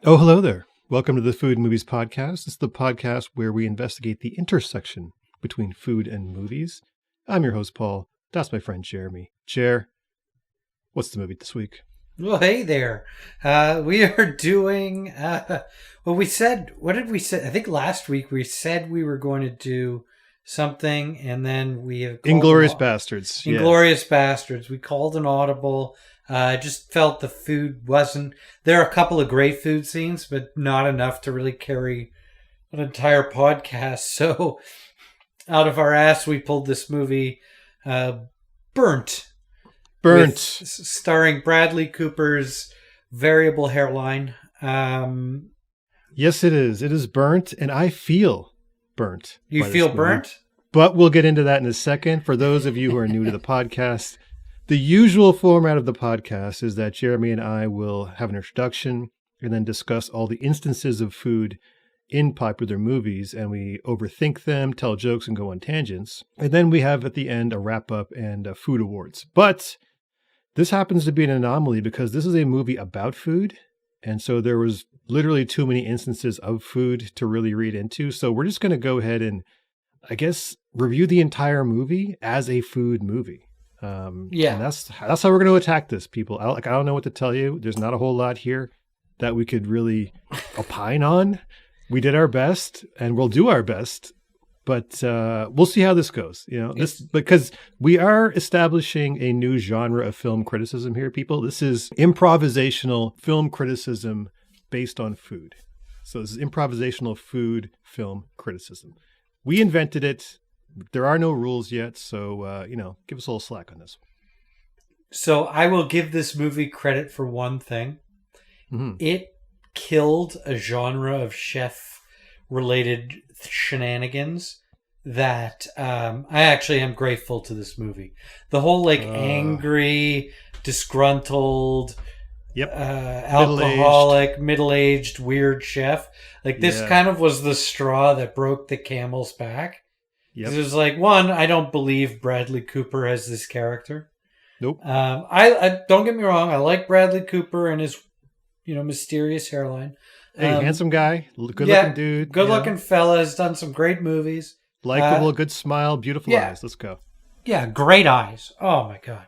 Oh, hello there. Welcome to the Food and Movies Podcast. It's the podcast where we investigate the intersection between food and movies. I'm your host, Paul. That's my friend, Jeremy. Jer, what's the movie this week? Well, hey there. We are doing, what did we say? I think last week we said we were going to do something, and then we have Inglourious Bastards. Inglourious Bastards. We called an audible. I just felt the food wasn't... There are a couple of great food scenes, but not enough to really carry an entire podcast. So out of our ass, we pulled this movie, Burnt. Starring Bradley Cooper's variable hairline. Yes, it is. It is burnt, and I feel burnt. You feel burnt? But we'll get into that in a second. For those of you who are new to the podcast, the usual format of the podcast is that Jeremy and I will have an introduction and then discuss all the instances of food in popular movies, and we overthink them, tell jokes, and go on tangents. And then we have at the end a wrap-up and food awards. But this happens to be an anomaly because this is a movie about food, and so there was literally too many instances of food to really read into. So we're just going to go ahead and, I guess, review the entire movie as a food movie. And that's how we're going to attack this, people. I don't know what to tell you. There's not a whole lot here that we could really opine on. We did our best, and we'll do our best, but we'll see how this goes. Because we are establishing a new genre of film criticism here, people. This is improvisational film criticism based on food. So this is improvisational food film criticism. We invented it. There are no rules yet, so, give us a little slack on this. So I will give this movie credit for one thing. Mm-hmm. It killed a genre of chef-related shenanigans that I actually am grateful to this movie. The whole, angry, disgruntled, alcoholic, middle-aged, weird chef. This kind of was the straw that broke the camel's back. Yep. It was one, I don't believe Bradley Cooper as this character. Nope. I don't get me wrong. I like Bradley Cooper and his, mysterious hairline. Hey, handsome guy, good-looking dude. Good-looking fella, has done some great movies. Likable, good smile, beautiful eyes. Let's go. Yeah, great eyes. Oh my God.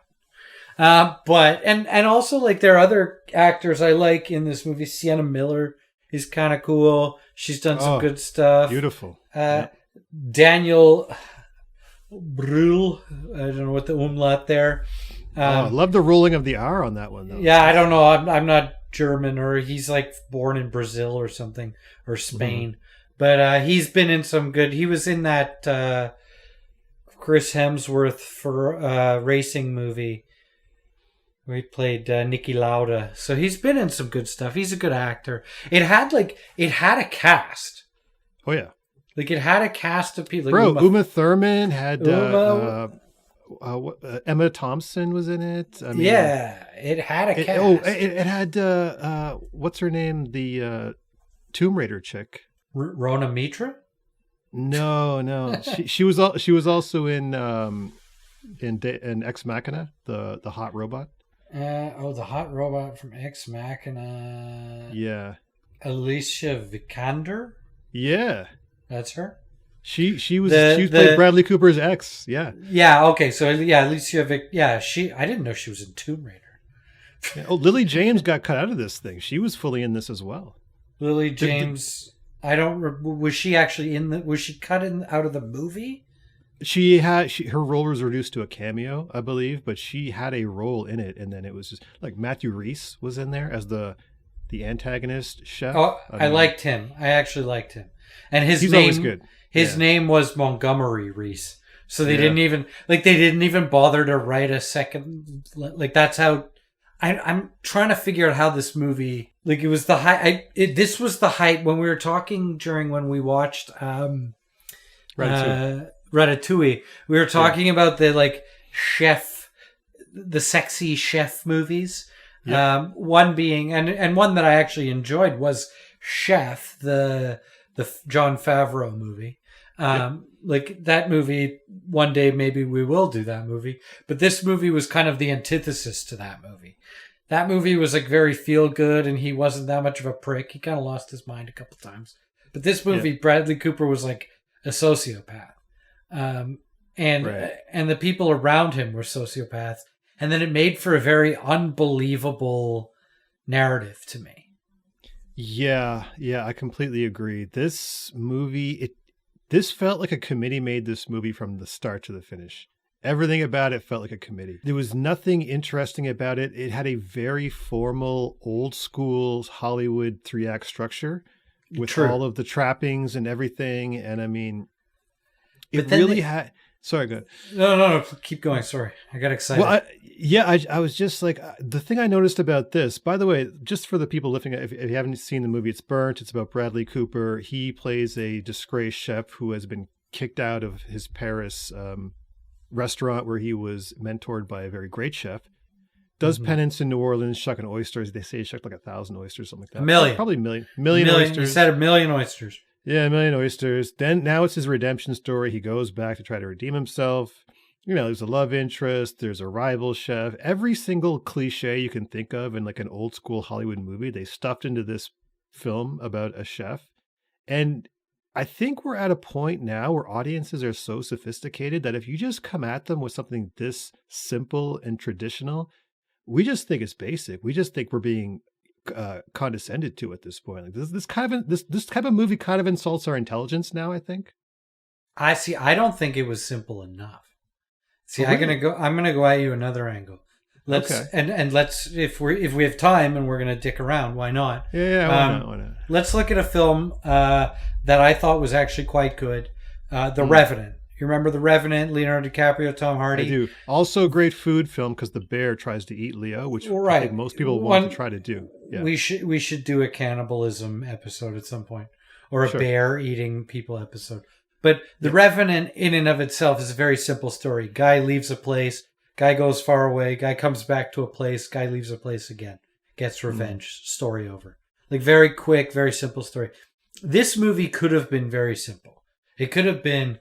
But also there are other actors I like in this movie. Sienna Miller is kind of cool. She's done some good stuff. Beautiful. Daniel Brühl, I don't know what the umlaut there. I love the rolling of the R on that one, though. Yeah, I don't know. I'm not German, or he's born in Brazil or something, or Spain. Mm-hmm. But he's been in some good. He was in that Chris Hemsworth for racing movie where he played Niki Lauda. So he's been in some good stuff. He's a good actor. It had a cast. Oh yeah. It had a cast of people. Uma Thurman had Emma Thompson was in it. I mean, it had a cast. It had what's her name? The Tomb Raider chick. Rona Mitra? No. she was also in Ex Machina, the hot robot. The hot robot from Ex Machina. Yeah. Alicia Vikander? Yeah. That's her? She played Bradley Cooper's ex. Yeah. Yeah, okay. So Alicia I didn't know she was in Tomb Raider. Lily James got cut out of this thing. She was fully in this as well. Lily James, was she actually was she cut out of the movie? Her role was reduced to a cameo, I believe, but she had a role in it, and then it was just Matthew Rhys was in there as the antagonist chef. Oh, I liked him. I actually liked him. And he's always good. His name was Montgomery Reese. So they didn't even bother to write a second. That's how I'm trying to figure out how this movie, it was the height. This was the height when we were talking when we watched Ratatouille. We were talking about the chef, the sexy chef movies. Yep. One being, and one that I actually enjoyed was Chef, the Jon Favreau movie. That movie, one day maybe we will do that movie. But this movie was kind of the antithesis to that movie. That movie was like very feel good, and he wasn't that much of a prick. He kind of lost his mind a couple times. But this movie, Bradley Cooper was like a sociopath, and the people around him were sociopaths, and then it made for a very unbelievable narrative to me. Yeah, I completely agree. This movie, this felt like a committee made this movie from the start to the finish. Everything about it felt like a committee. There was nothing interesting about it. It had a very formal, old school Hollywood 3-act structure with all of the trappings and everything. And I mean, it really had... Sorry, go ahead. No, keep going. Sorry. I got excited. Well, I was just like, the thing I noticed about this, by the way, just for the people listening, if you haven't seen the movie, it's Burnt. It's about Bradley Cooper. He plays a disgraced chef who has been kicked out of his Paris restaurant where he was mentored by a very great chef. Does penance in New Orleans, shucking oysters. They say he shucked like 1,000 oysters, something like that. A million. Probably million oysters. He said 1,000,000 oysters. Yeah, 1,000,000 oysters. Then now it's his redemption story. He goes back to try to redeem himself. You know, there's a love interest. There's a rival chef. Every single cliche you can think of in like an old school Hollywood movie, they stuffed into this film about a chef. And I think we're at a point now where audiences are so sophisticated that if you just come at them with something this simple and traditional, we just think it's basic. We just think we're being condescended to at this point. Like this type of movie kind of insults our intelligence now, I think. I don't think it was simple enough. See, Oh, really? I'm gonna go at you another angle. Let's if we have time and we're gonna dick around, why not? Yeah, why not? Let's look at a film that I thought was actually quite good. The Revenant. You remember The Revenant? Leonardo DiCaprio, Tom Hardy. I do. Also, a great food film because the bear tries to eat Leo, which I think most people want to try to do. Yeah. We should do a cannibalism episode at some point, or a bear eating people episode. But The Revenant, in and of itself, is a very simple story. Guy leaves a place. Guy goes far away. Guy comes back to a place. Guy leaves a place again. Gets revenge. Story over. Like very quick, very simple story. This movie could have been very simple. It could have been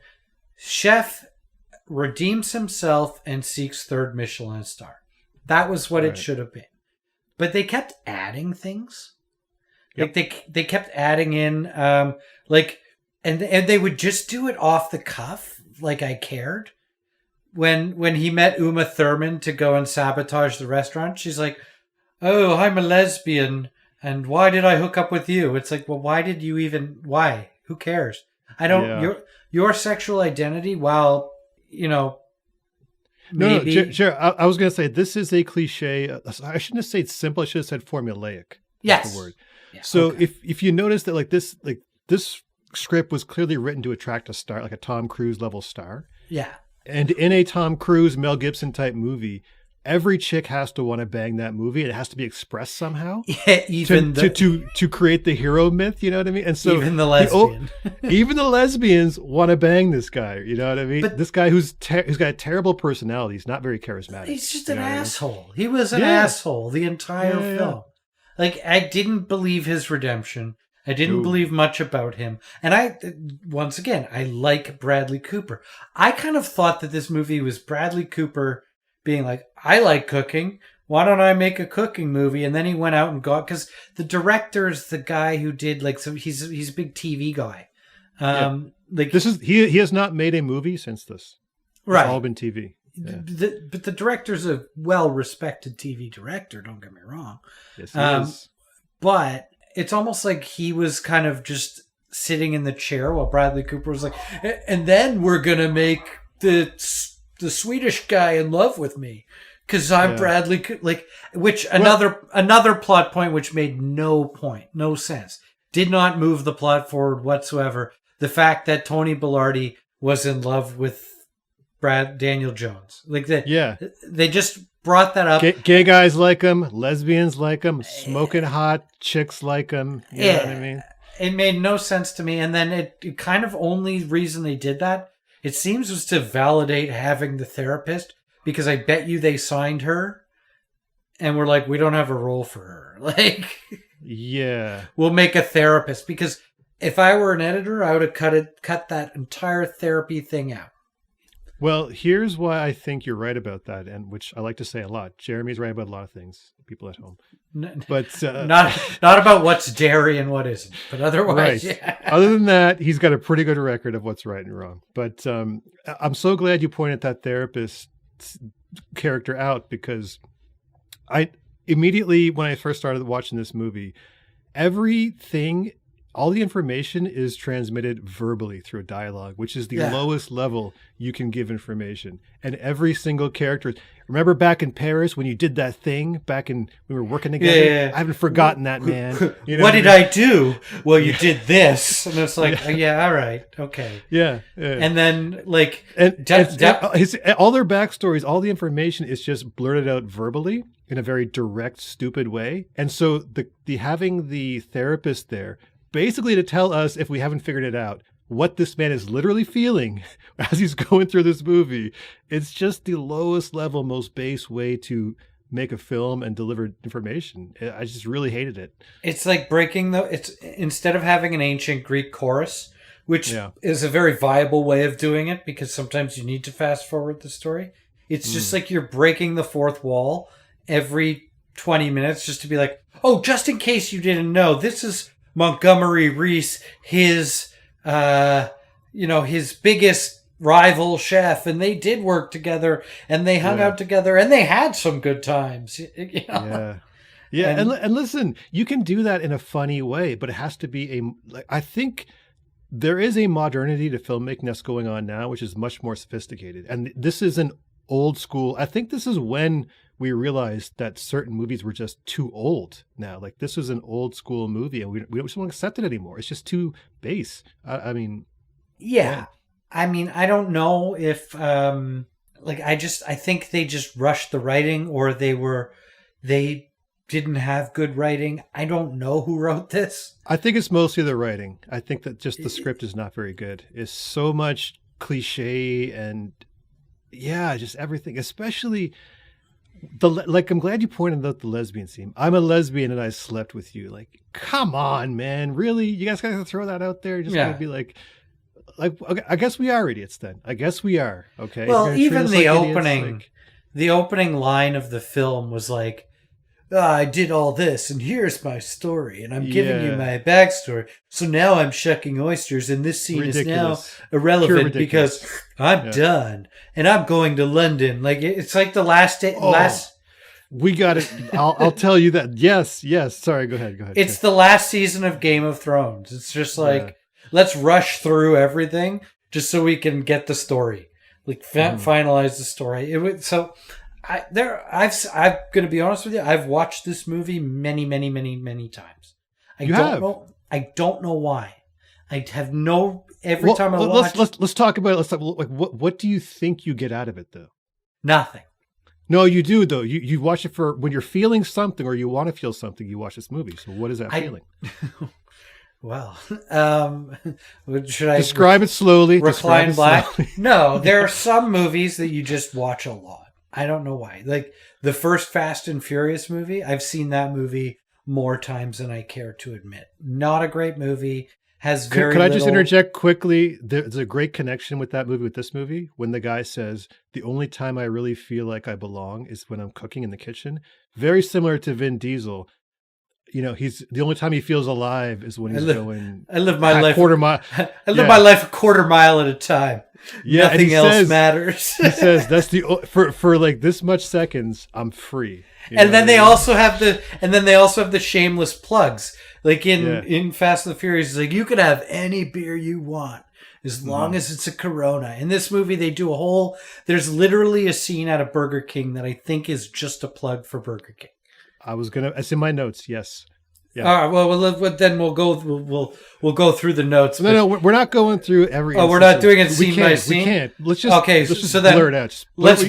chef redeems himself and seeks third Michelin star. That was what it should have been. But they kept adding things. Like they kept adding in and they would just do it off the cuff, like I cared. When he met Uma Thurman to go and sabotage the restaurant, she's like, "Oh, I'm a lesbian, and why did I hook up with you?" It's like, well, why? Who cares? I don't. Yeah. Your sexual identity, while maybe. No, sure. I was going to say this is a cliche. I shouldn't have said simple. I should have said formulaic. Yes. That's the word. Yeah, so if you notice that this script was clearly written to attract a star, like a Tom Cruise level star. Yeah. And in a Tom Cruise, Mel Gibson type movie, every chick has to want to bang that movie. It has to be expressed somehow. Yeah, to create the hero myth, you know what I mean? And so even the lesbian. even the lesbians want to bang this guy, you know what I mean? But this guy who's got a terrible personality. He's not very charismatic. He's just an asshole. He was an asshole the entire film. Like, I didn't believe his redemption. I didn't believe much about him. And I like Bradley Cooper. I kind of thought that this movie was Bradley Cooper being like, I like cooking. Why don't I make a cooking movie? And then he went out and because the director's the guy who did he's a big TV guy. He has not made a movie since this. It's all been TV. Yeah. But the director's a well-respected TV director, don't get me wrong. Yes, he is. But it's almost like he was kind of just sitting in the chair while Bradley Cooper was like, and then we're going to make the Swedish guy in love with me because I'm Bradley, another plot point which made no sense. Did not move the plot forward whatsoever. The fact that Tony Bellardi was in love with Daniel Jones. They just brought that up. Gay guys like him, lesbians like him, smoking hot chicks like him. You know what I mean? It made no sense to me. And then it kind of only reason they did that, it seems, was to validate having the therapist, because I bet you they signed her and were like, we don't have a role for her. We'll make a therapist, because if I were an editor, I would have cut that entire therapy thing out. Well, here's why I think you're right about that, and which I like to say a lot. Jeremy's right about a lot of things, people at home. But Not about what's dairy and what isn't, but otherwise, right. yeah. Other than that, he's got a pretty good record of what's right and wrong. But I'm so glad you pointed that therapist character out, because I immediately, when I first started watching this movie, everything, all the information is transmitted verbally through a dialogue, which is the lowest level you can give information. And every single character, remember back in Paris when you did that thing back in, we were working together? Yeah. I haven't forgotten that, man. You know what did I do? Well, you did this. And it's like, all right. Okay. Yeah. And then like, all their backstories, all the information is just blurted out verbally in a very direct, stupid way. And so the having the therapist there, basically to tell us, if we haven't figured it out, what this man is literally feeling as he's going through this movie. It's just the lowest level, most base way to make a film and deliver information. I just really hated it. It's like it's instead of having an ancient Greek chorus, which is a very viable way of doing it because sometimes you need to fast forward the story. It's just like you're breaking the fourth wall every 20 minutes just to be like, oh, just in case you didn't know, this is Montgomery Reese, his biggest rival chef, and they did work together, and they hung out together, and they had some good times. Yeah. And listen, you can do that in a funny way, but it has to be I think there is a modernity to filmmaking that's going on now, which is much more sophisticated. And this is an old school. I think this is when we realized that certain movies were just too old now. Like, this was an old school movie, and we don't just want to accept it anymore. It's just too base. I mean... Yeah. I mean, I don't know if... I think they just rushed the writing, or they didn't have good writing. I don't know who wrote this. I think it's mostly the writing. I think that just the script is not very good. It's so much cliche and... Yeah, just everything, especially... I'm glad you pointed out the lesbian scene. I'm a lesbian and I slept with you. Like, come on, man. Really? You guys gotta throw that out there? Just gonna be like, okay, I guess we are idiots then. I guess we are. Okay. Well, even the opening line of the film was like, I did all this and here's my story and I'm giving you my backstory. So now I'm shucking oysters and this scene is now irrelevant because I'm done and I'm going to London. Like, it's like the last day. We got it. I'll tell you that. Yes. Sorry. Go ahead. It's the last season of Game of Thrones. It's just like, let's rush through everything just so we can get the story, like finalize the story. I'm going to be honest with you. I've watched this movie many, many, many, many times. I don't know why. I have no. Every time I watch. Let's talk about it. Let's talk. Like, what do you think you get out of it, though? Nothing. No, you do though. You watch it for when you're feeling something or you want to feel something. You watch this movie. So what is that feeling? Well, should I describe it slowly? Recline Black? No, there are some movies that you just watch a lot. I don't know why. Like the first Fast and Furious movie, I've seen that movie more times than I care to admit. Not a great movie. Has very Could I just interject quickly? There's a great connection with that movie, with this movie, when the guy says, the only time I really feel like I belong is when I'm cooking in the kitchen. Very similar to Vin Diesel. You know, he's the only time he feels alive is when he's going. I live my life quarter mile. I live my life a quarter mile at a time. Yeah, nothing else matters. He says that's for like this much seconds, I'm free. And then they also have the shameless plugs. Like in Fast and the Furious, it's like you could have any beer you want as long as it's a Corona. In this movie, they do there's literally a scene at a Burger King that I think is just a plug for Burger King. It's in my notes. Yes. Yeah. All right. Well, then we'll go through the notes. No, we're not going through every. Oh, we're not doing it scene by scene. We can't. Let's just blur it out. Let's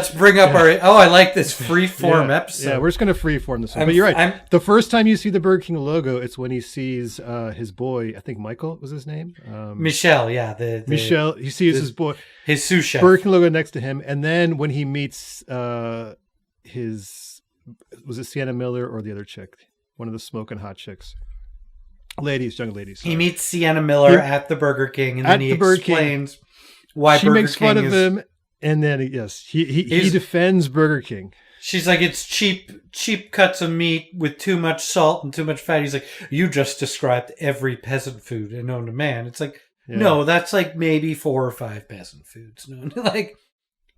bring up our. Oh, I like this free-form episode. Yeah, we're just going to free-form this one. But you're right. The first time you see the Burger King logo, it's when he sees his boy. I think Michael was his name. Michelle. Yeah, Michelle. He sees his boy, his sous chef. Burger King logo next to him, and then when he meets was it Sienna Miller or the other chick? One of the smoking hot chicks. Young ladies. Sorry. He meets Sienna Miller at the Burger King, and then he explains why she Burger makes King fun of is, him, and then he defends Burger King. she's like, it's cheap cuts of meat with too much salt and too much fat. He's like, you just described every peasant food known to man. It's like, Yeah. no, that's like maybe 4 or 5 peasant foods. No, like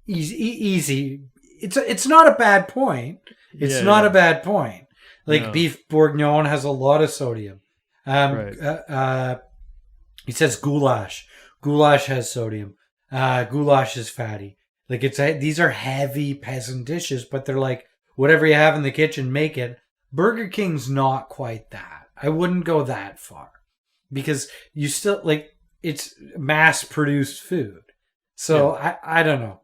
easy. It's not a bad point. It's not a bad point. Like beef bourguignon has a lot of sodium. Right. He says goulash. Goulash has sodium. Goulash is fatty. Like these are heavy peasant dishes, but they're like whatever you have in the kitchen, make it. Burger King's not quite that. I wouldn't go that far because you still like it's mass produced food. So I don't know.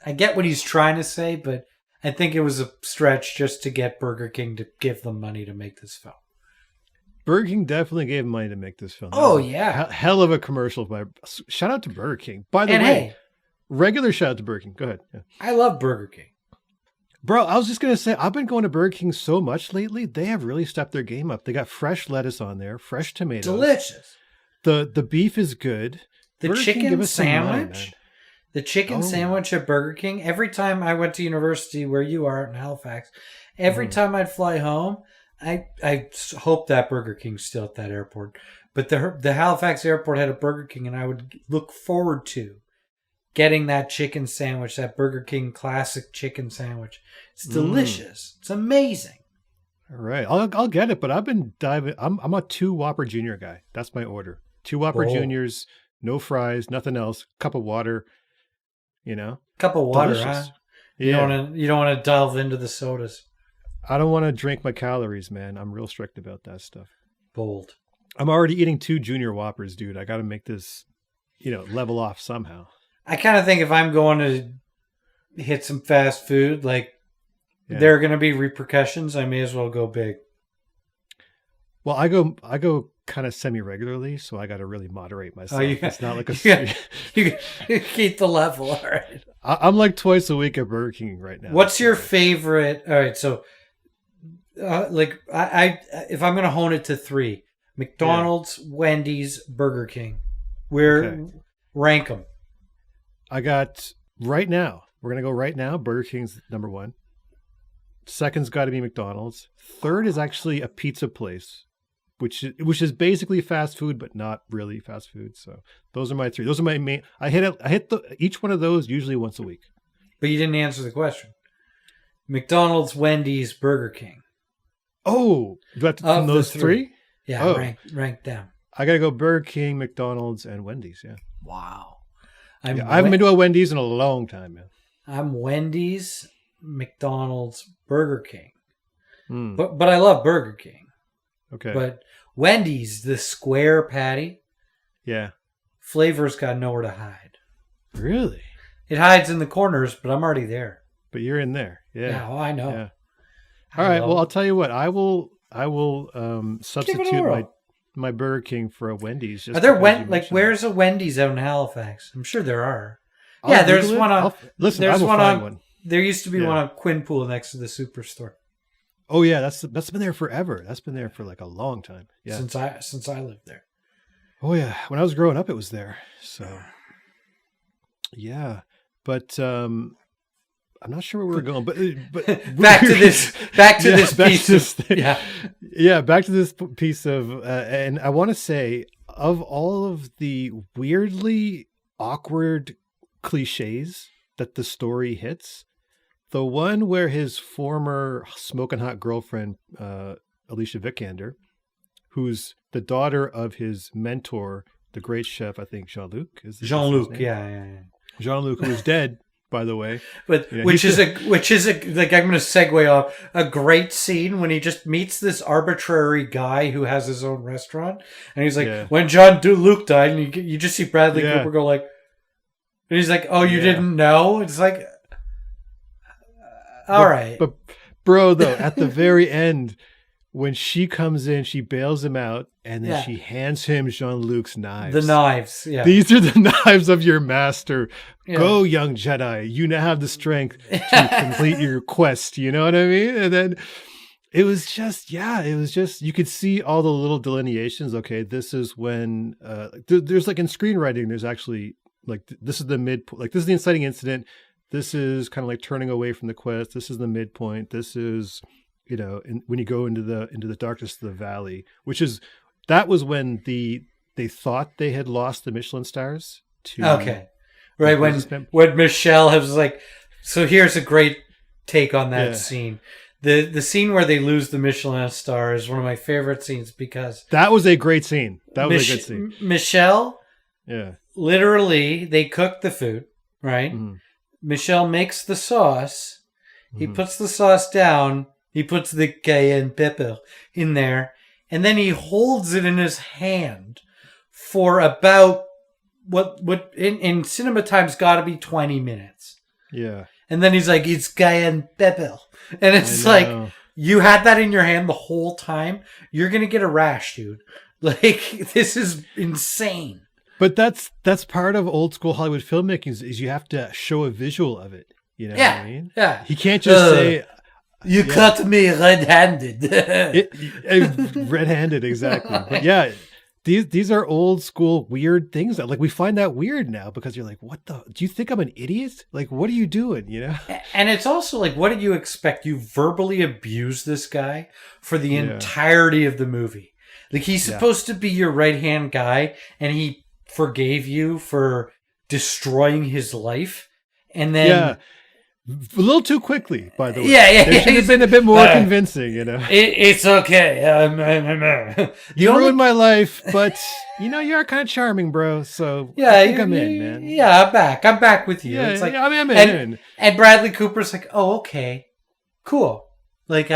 I get what he's trying to say, but I think it was a stretch just to get Burger King to give them money to make this film. Burger King definitely gave money to make this film. Oh, yeah. Hell of a commercial. Shout out to Burger King. By the way, hey, regular shout out to Burger King. Go ahead. Yeah. I love Burger King. Bro, I was just going to say, I've been going to Burger King so much lately. They have really stepped their game up. They got fresh lettuce on there, fresh tomatoes. Delicious. The beef is good. The Burger chicken King, give us some money, sandwich. man. The chicken sandwich at Burger King. Every time I went to university where you are in Halifax, every time I'd fly home, I hope that Burger King's still at that airport. But the Halifax airport had a Burger King, and I would look forward to getting that chicken sandwich, that Burger King classic chicken sandwich. It's delicious. It's amazing. All right, I'll get it. But I've been diving. I'm a 2 Whopper Junior guy. That's my order. 2 Whopper Juniors, no fries, nothing else. Cup of water. You know, cup of water, delicious. huh? You don't want to delve into the sodas. I don't want to drink my calories, man. I'm real strict about that stuff. Bold. I'm already eating 2 Junior Whoppers, dude. I got to make this, level off somehow. I kind of think if I'm going to hit some fast food, like there are going to be repercussions. I may as well go big. Well, I go kind of semi-regularly, so I got to really moderate myself. It's not like you keep the level. All right. I'm like twice a week at Burger King right now. What's your favorite? All right, so I if I'm going to hone it to 3, McDonald's, Wendy's, Burger King. Rank them. I got right now. We're going to go right now. Burger King's number 1. Second's got to be McDonald's. Third is actually a pizza place, which is basically fast food, but not really fast food. So those are my 3. Those are my main. I hit each one of those usually once a week. But you didn't answer the question. McDonald's, Wendy's, Burger King. Oh, from those 3? Yeah, rank them. I got to go Burger King, McDonald's, and Wendy's. Yeah. Wow. I haven't been to a Wendy's in a long time, man. I'm Wendy's, McDonald's, Burger King. But I love Burger King. Okay. But Wendy's, the square patty. Yeah. Flavor's got nowhere to hide. Really? It hides in the corners, but I'm already there. But you're in there. Yeah. Yeah, I know. Yeah. All right. Well, I'll tell you what. I will substitute my Burger King for a Wendy's. Are there where's a Wendy's out in Halifax? I'm sure there are. There's one on. There's one on. There used to be one on Quinpool next to the Superstore. Oh yeah, that's been there forever. That's been there for like a long time. Yeah, since I lived there. Oh yeah, when I was growing up, it was there. So yeah, but I'm not sure where we were going. But back to this piece of and I want to say, of all of the weirdly awkward cliches that the story hits, the one where his former smoking hot girlfriend, Alicia Vikander, who's the daughter of his mentor, the great chef, I think Jean-Luc. Jean-Luc, yeah. Jean-Luc, who is dead, by the way. But which is like I'm going to segue off a great scene when he just meets this arbitrary guy who has his own restaurant, and he's like, when Jean-Luc died, and you just see Bradley Cooper go like, and he's like, oh, you didn't know? It's like, all right. But bro, though, at the very end, when she comes in, she bails him out, and then she hands him Jean-Luc's knives. The knives, yeah. These are the knives of your master. Yeah. Go, young Jedi. You now have the strength to complete your quest. You know what I mean? And then it was just, you could see all the little delineations. Okay, this is when, there's like in screenwriting, there's actually like this is the midpoint. Like this is the inciting incident. This is kind of like turning away from the quest. This is the midpoint. This is, when you go into the darkness of the valley, that was when they thought they had lost the Michelin stars to. Okay. Right. When Michelle was like, so here's a great take on that scene. The scene where they lose the Michelin star is one of my favorite scenes because that was a great scene. That was a good scene. Michelle, literally, they cook the food, right? Mm. Michelle makes the sauce. He puts the sauce down. He puts the cayenne pepper in there, and then he holds it in his hand for about what in cinema time's got to be 20 minutes. Yeah. And then he's like, it's cayenne pepper. And it's like, you had that in your hand the whole time. You're going to get a rash, dude. Like, this is insane. But that's part of old school Hollywood filmmaking is you have to show a visual of it. You know what I mean? Yeah. He can't just say... You cut me red-handed. Red-handed, exactly. But yeah... These are old school weird things that like we find that weird now because you're like, what the? Do you think I'm an idiot? Like, what are you doing? And it's also like, what did you expect? You verbally abuse this guy for the entirety of the movie. Like he's supposed to be your right hand guy, and he forgave you for destroying his life, and then. A little too quickly, by the way. There should have been a bit more convincing, It's okay. You ruined my life, but you are kind of charming, bro. So I think I'm in, man. Yeah, I'm back. I'm back with you. It's like I'm in. And Bradley Cooper's like, oh, okay, cool. Like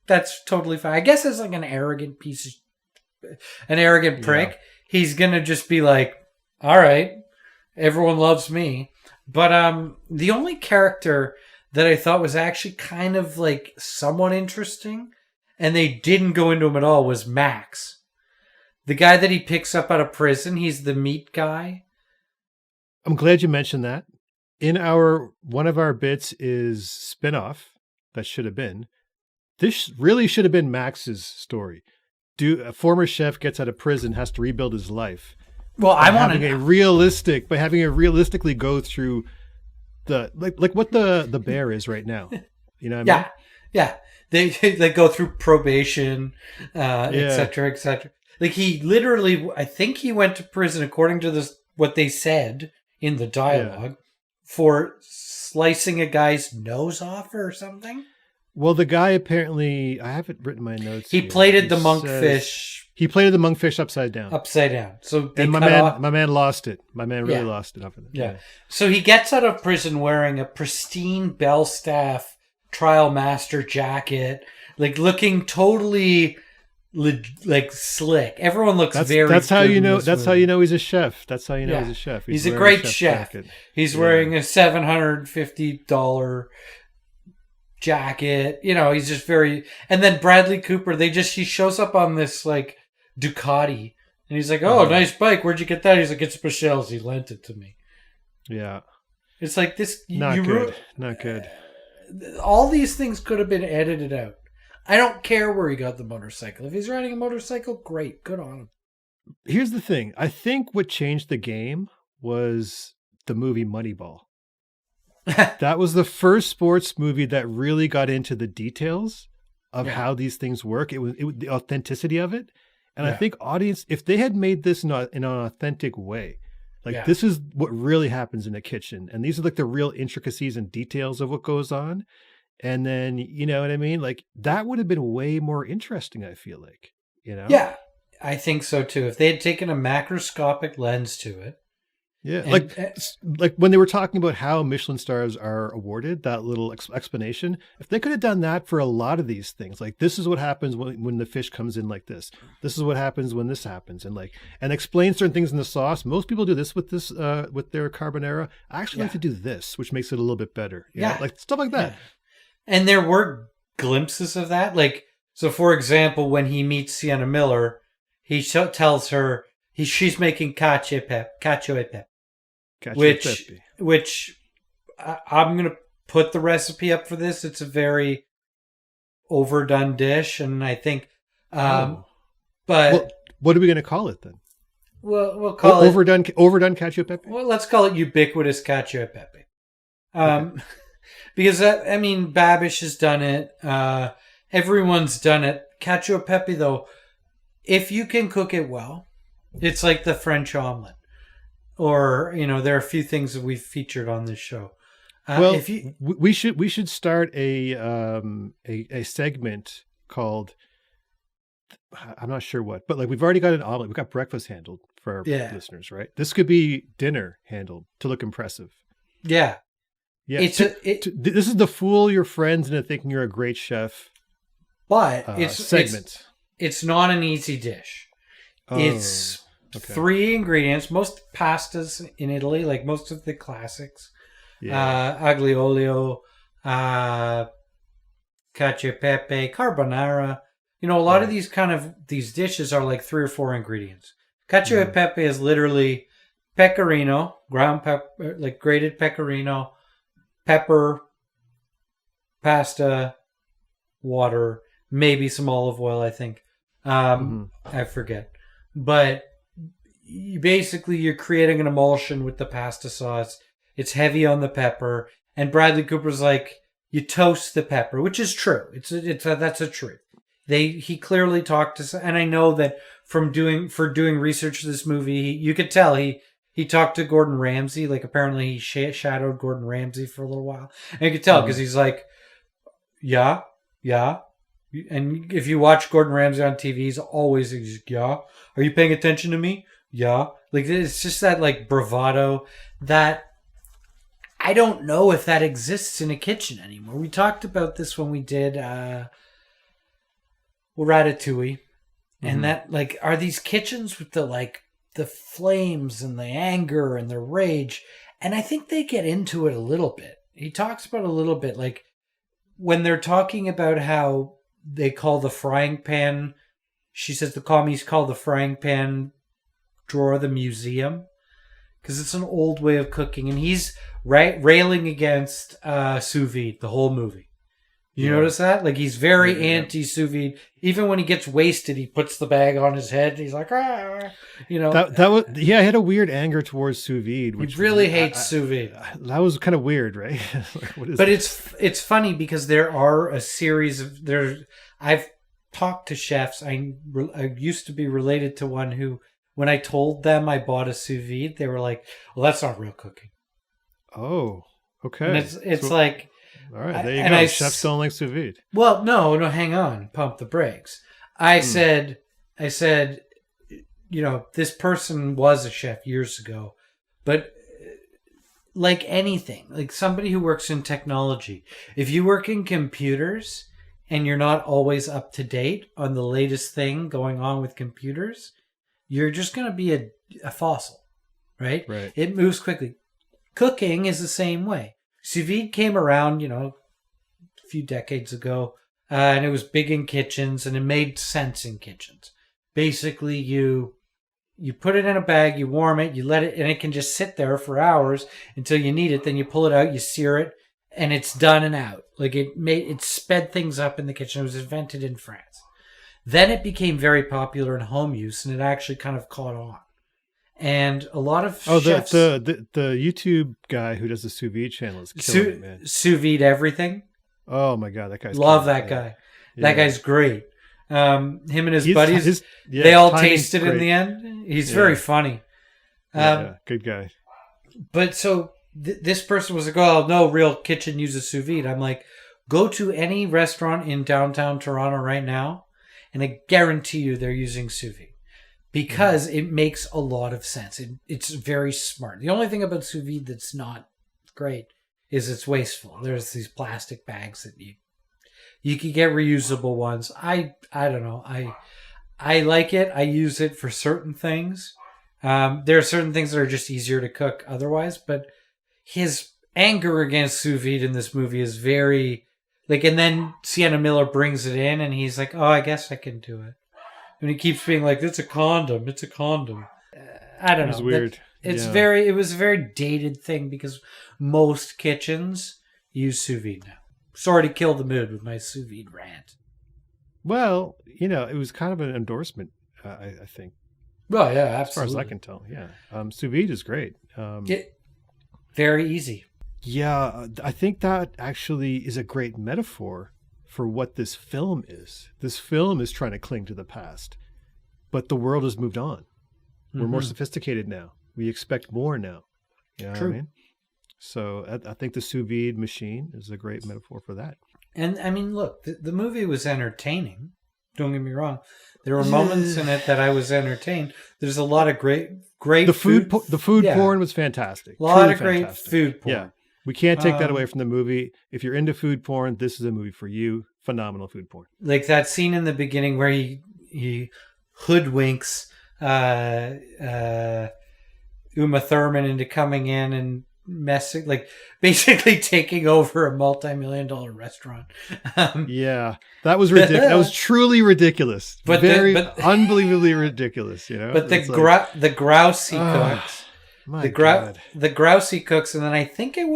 that's totally fine. I guess as like an arrogant prick, he's gonna just be like, all right, everyone loves me. But the only character that I thought was actually kind of like somewhat interesting, and they didn't go into him at all, was Max. The guy that he picks up out of prison, he's the meat guy. I'm glad you mentioned that. One of our bits is spin-off that should have been. This really should have been Max's story. A former chef gets out of prison, has to rebuild his life. Well, I want having a realistically go through the like what the bear is right now. You know what I mean? Yeah. They go through probation, et cetera, et cetera. Like he literally, I think he went to prison according to what they said in the dialogue for slicing a guy's nose off or something. Well, the guy apparently, I haven't written my notes. He plated the monkfish. He plated the monkfish upside down. So my man lost it. My man really lost it. Yeah. So he gets out of prison wearing a pristine Belstaff trial master jacket, like looking totally like slick. Everyone looks very. That's how you know. That's how you know he's a chef. That's how you know he's a chef. He's a great chef. He's wearing a $750 jacket. He's just very. And then Bradley Cooper, he shows up on this like Ducati, and he's like, "Oh, nice bike. Where'd you get that?" He's like, "It's Michelle's. He lent it to me." Yeah, it's like this. Not good. Not good. All these things could have been edited out. I don't care where he got the motorcycle. If he's riding a motorcycle, great, good on him. Here's the thing. I think what changed the game was the movie Moneyball. That was the first sports movie that really got into the details of how these things work. It was the authenticity of it. And I think audience, if they had made this in an authentic way, this is what really happens in a kitchen. And these are like the real intricacies and details of what goes on. And then, you know what I mean? Like that would have been way more interesting, I feel like, Yeah, I think so too. If they had taken a macroscopic lens to it. Yeah, like when they were talking about how Michelin stars are awarded, that little explanation, if they could have done that for a lot of these things, like this is what happens when the fish comes in like this. This is what happens when this happens, and explain certain things in the sauce. Most people do this with their carbonara. I actually like to do this, which makes it a little bit better. You know? Like stuff like that. Yeah. And there were glimpses of that. Like, so for example, when he meets Sienna Miller, he tells her she's making cacio e pepe. Which I'm going to put the recipe up for this. It's a very overdone dish, and I think, but what are we going to call it then? we'll call it overdone cacio e pepe. Well, let's call it ubiquitous cacio e pepe. Okay. Because I mean, Babish has done it. Everyone's done it. Cacio e pepe, though, if you can cook it well, it's like the French omelette. Or there are a few things that we've featured on this show. We should start a segment called, I'm not sure what, but like we've already got an omelet. We've got breakfast handled for our listeners, right? This could be dinner handled to look impressive. Yeah. Yeah. This is the fool your friends into thinking you're a great chef. But segment. It's not an easy dish. It's 3 ingredients. Most pastas in Italy, like most of the classics, aglio olio, cacio e pepe, carbonara. A lot of these dishes are like 3 or 4 ingredients. Cacio e pepe is literally pecorino, ground pepper, like grated pecorino, pepper, pasta, water, maybe some olive oil, I think. I forget. But you're creating an emulsion with the pasta sauce. It's heavy on the pepper. And Bradley Cooper's like, you toast the pepper, which is true. That's a truth. He clearly talked to, and I know that for doing research for this movie, you could tell he talked to Gordon Ramsay. Like apparently he shadowed Gordon Ramsay for a little while, and you could tell because he's like, yeah. And if you watch Gordon Ramsay on TV, he's always yeah. Are you paying attention to me? Yeah. Like it's just that like bravado that I don't know if that exists in a kitchen anymore. We talked about this when we did Ratatouille, and that like are these kitchens with the flames and the anger and the rage, and I think they get into it a little bit. He talks about a little bit like when they're talking about how they call the frying pan. She says the commies call the frying pan drawer the museum because it's an old way of cooking, and he's railing against sous vide the whole movie. You notice that? Like he's very anti sous vide. Even when he gets wasted, he puts the bag on his head. He's like, that was he had a weird anger towards sous vide. Which he really hates sous vide. That was kind of weird, right? It's funny because there are a series of I've talked to chefs. I used to be related to one who, when I told them I bought a sous vide, they were like, "Well, that's not real cooking." Oh, okay. And it's like. All right, there you go. Chefs don't like sous vide. Well, no, hang on. Pump the brakes. I said, this person was a chef years ago, but like anything, like somebody who works in technology, if you work in computers and you're not always up to date on the latest thing going on with computers, you're just going to be a fossil, right? Right. It moves quickly. Cooking is the same way. Sous vide came around, a few decades ago, and it was big in kitchens, and it made sense in kitchens. Basically, you put it in a bag, you warm it, you let it, and it can just sit there for hours until you need it. Then you pull it out, you sear it, and it's done and out. Like it sped things up in the kitchen. It was invented in France. Then it became very popular in home use, and it actually kind of caught on. And a lot of chefs... the YouTube guy who does the sous vide channel is killing it, man. Sous vide everything. Oh my god, that guy's love that guy. Yeah. That guy's great. Him and his buddies, yeah, they all tasted in the end. He's very funny. Good guy. But so this person was like, "Oh, no real kitchen uses sous vide." I'm like, go to any restaurant in downtown Toronto right now, and I guarantee you they're using sous vide. Because it makes a lot of sense. It's very smart. The only thing about sous vide that's not great is it's wasteful. There's these plastic bags that you could get reusable ones. I don't know. I like it. I use it for certain things. There are certain things that are just easier to cook otherwise. But his anger against sous vide in this movie is very and then Sienna Miller brings it in, and he's like, "Oh, I guess I can do it." And he keeps being like, "It's a condom. It's a condom." I don't know. It's weird. It was a very dated thing because most kitchens use sous vide now. Sorry to kill the mood with my sous vide rant. Well, it was kind of an endorsement, I think. Oh yeah, as far as I absolutely. can tell. Yeah. Sous vide is great. Very easy. Yeah, I think that actually is a great metaphor for what this film is. This film is trying to cling to the past, but the world has moved on. We're more Hmm. sophisticated now. We expect more now. You know what I True. mean? So I think the sous vide machine is a great metaphor for that. And I mean, look, the movie was entertaining. Don't get me wrong. There were moments The in it that I was entertained. There's a lot of great food, food. the food Yeah, porn was fantastic. a lot Truly of great fantastic. food Yeah, porn. we can't take that away Um, from the movie. If you're into food porn, this is a movie for you. Phenomenal food porn. like that scene in the beginning where he hoodwinks Uma Thurman into coming in and messing, like basically taking over a multi-million-dollar restaurant. Yeah, that was ridiculous. That was truly ridiculous. But Very unbelievably ridiculous. You know, but it's like, the grouse he ah, cooks, my God. the grouse he cooks, and then I think it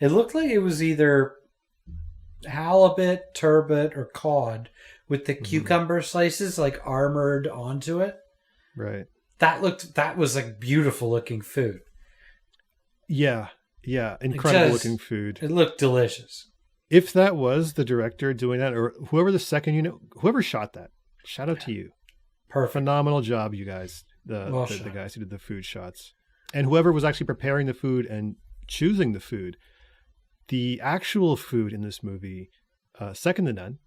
looked like it was either halibut, turbot, or cod with the Mhm. cucumber slices like armored onto it. Right. That was like beautiful looking food. Yeah. Yeah. Incredible looking food. It looked delicious. If that was the director doing that, or whoever the second unit, whoever shot that, shout out to you. Perfect. Phenomenal job, you guys. Well The shot. guys who did the food shots, and whoever was actually preparing the food and choosing the food. The actual food in this movie, second to none.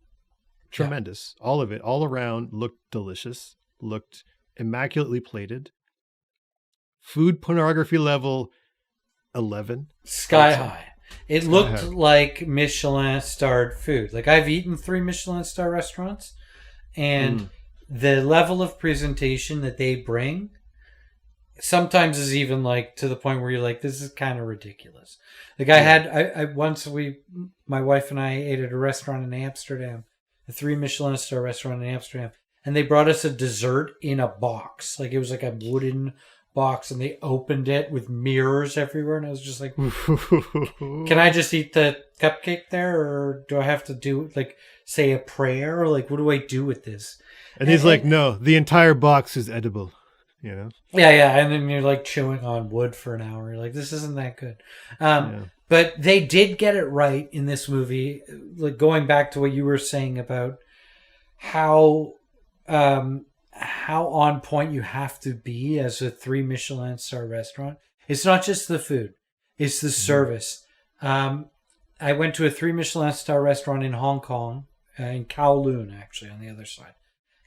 Tremendous. All of it, all around, looked delicious. Looked immaculately plated. Food pornography level 11. Sky Awesome. high. It Sky looked high. like Michelin starred food. Like I've eaten 3 Michelin star restaurants, and the level of presentation that they bring sometimes is even like to the point where you're like, this is kind of ridiculous. Like I once my wife and I ate at a restaurant in Amsterdam, a 3 Michelin star restaurant in Amsterdam, and they brought us a dessert in a box. Like it was like a wooden box, and they opened it with mirrors everywhere, and I was just like, can I just eat the cupcake there, or do I have to do like say a prayer, or like what do I do with this? And he's like, no, the entire box is edible. You know? Yeah, and then you're like chewing on wood for an hour. You're like, this isn't that good. Yeah. But they did get it right in this movie. Like going back to what you were saying about how on point you have to be as a 3 Michelin star restaurant. It's not just the food; it's the service. I went to a 3 Michelin star restaurant in Hong Kong, in Kowloon, actually, on the other side,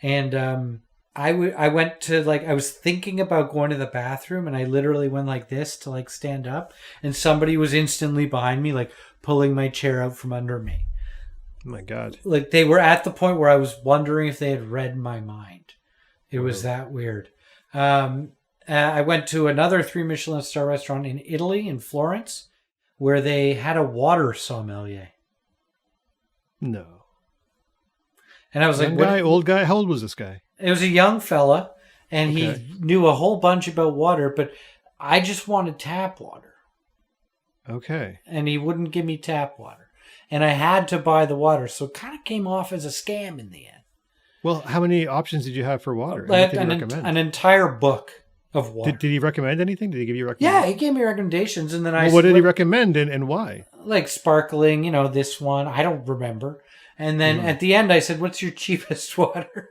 and I went to like I was thinking about going to the bathroom, and I literally went like this to like stand up, and somebody was instantly behind me, like pulling my chair out from under me. Oh my God. Like they were at the point where I was wondering if they had read my mind. It was that weird. I went to another 3 Michelin star restaurant in Italy, in Florence, where they had a water sommelier, No. and I was Young like, guy, "What?" old guy? How old was this guy? It was a young fella, and Okay. he knew a whole bunch about water, but I just wanted tap water, Okay. and he wouldn't give me tap water, and I had to buy the water, so it kind of came off as a scam in the end. Well, how many options did you have for water? And what did he recommend? An entire book of water. Did he recommend anything? Did he give you Yeah, recommendations? he gave me recommendations, and then Well, what did he recommend and why? like sparkling, this one. I don't remember. And then at the end, I said, "What's your cheapest water?"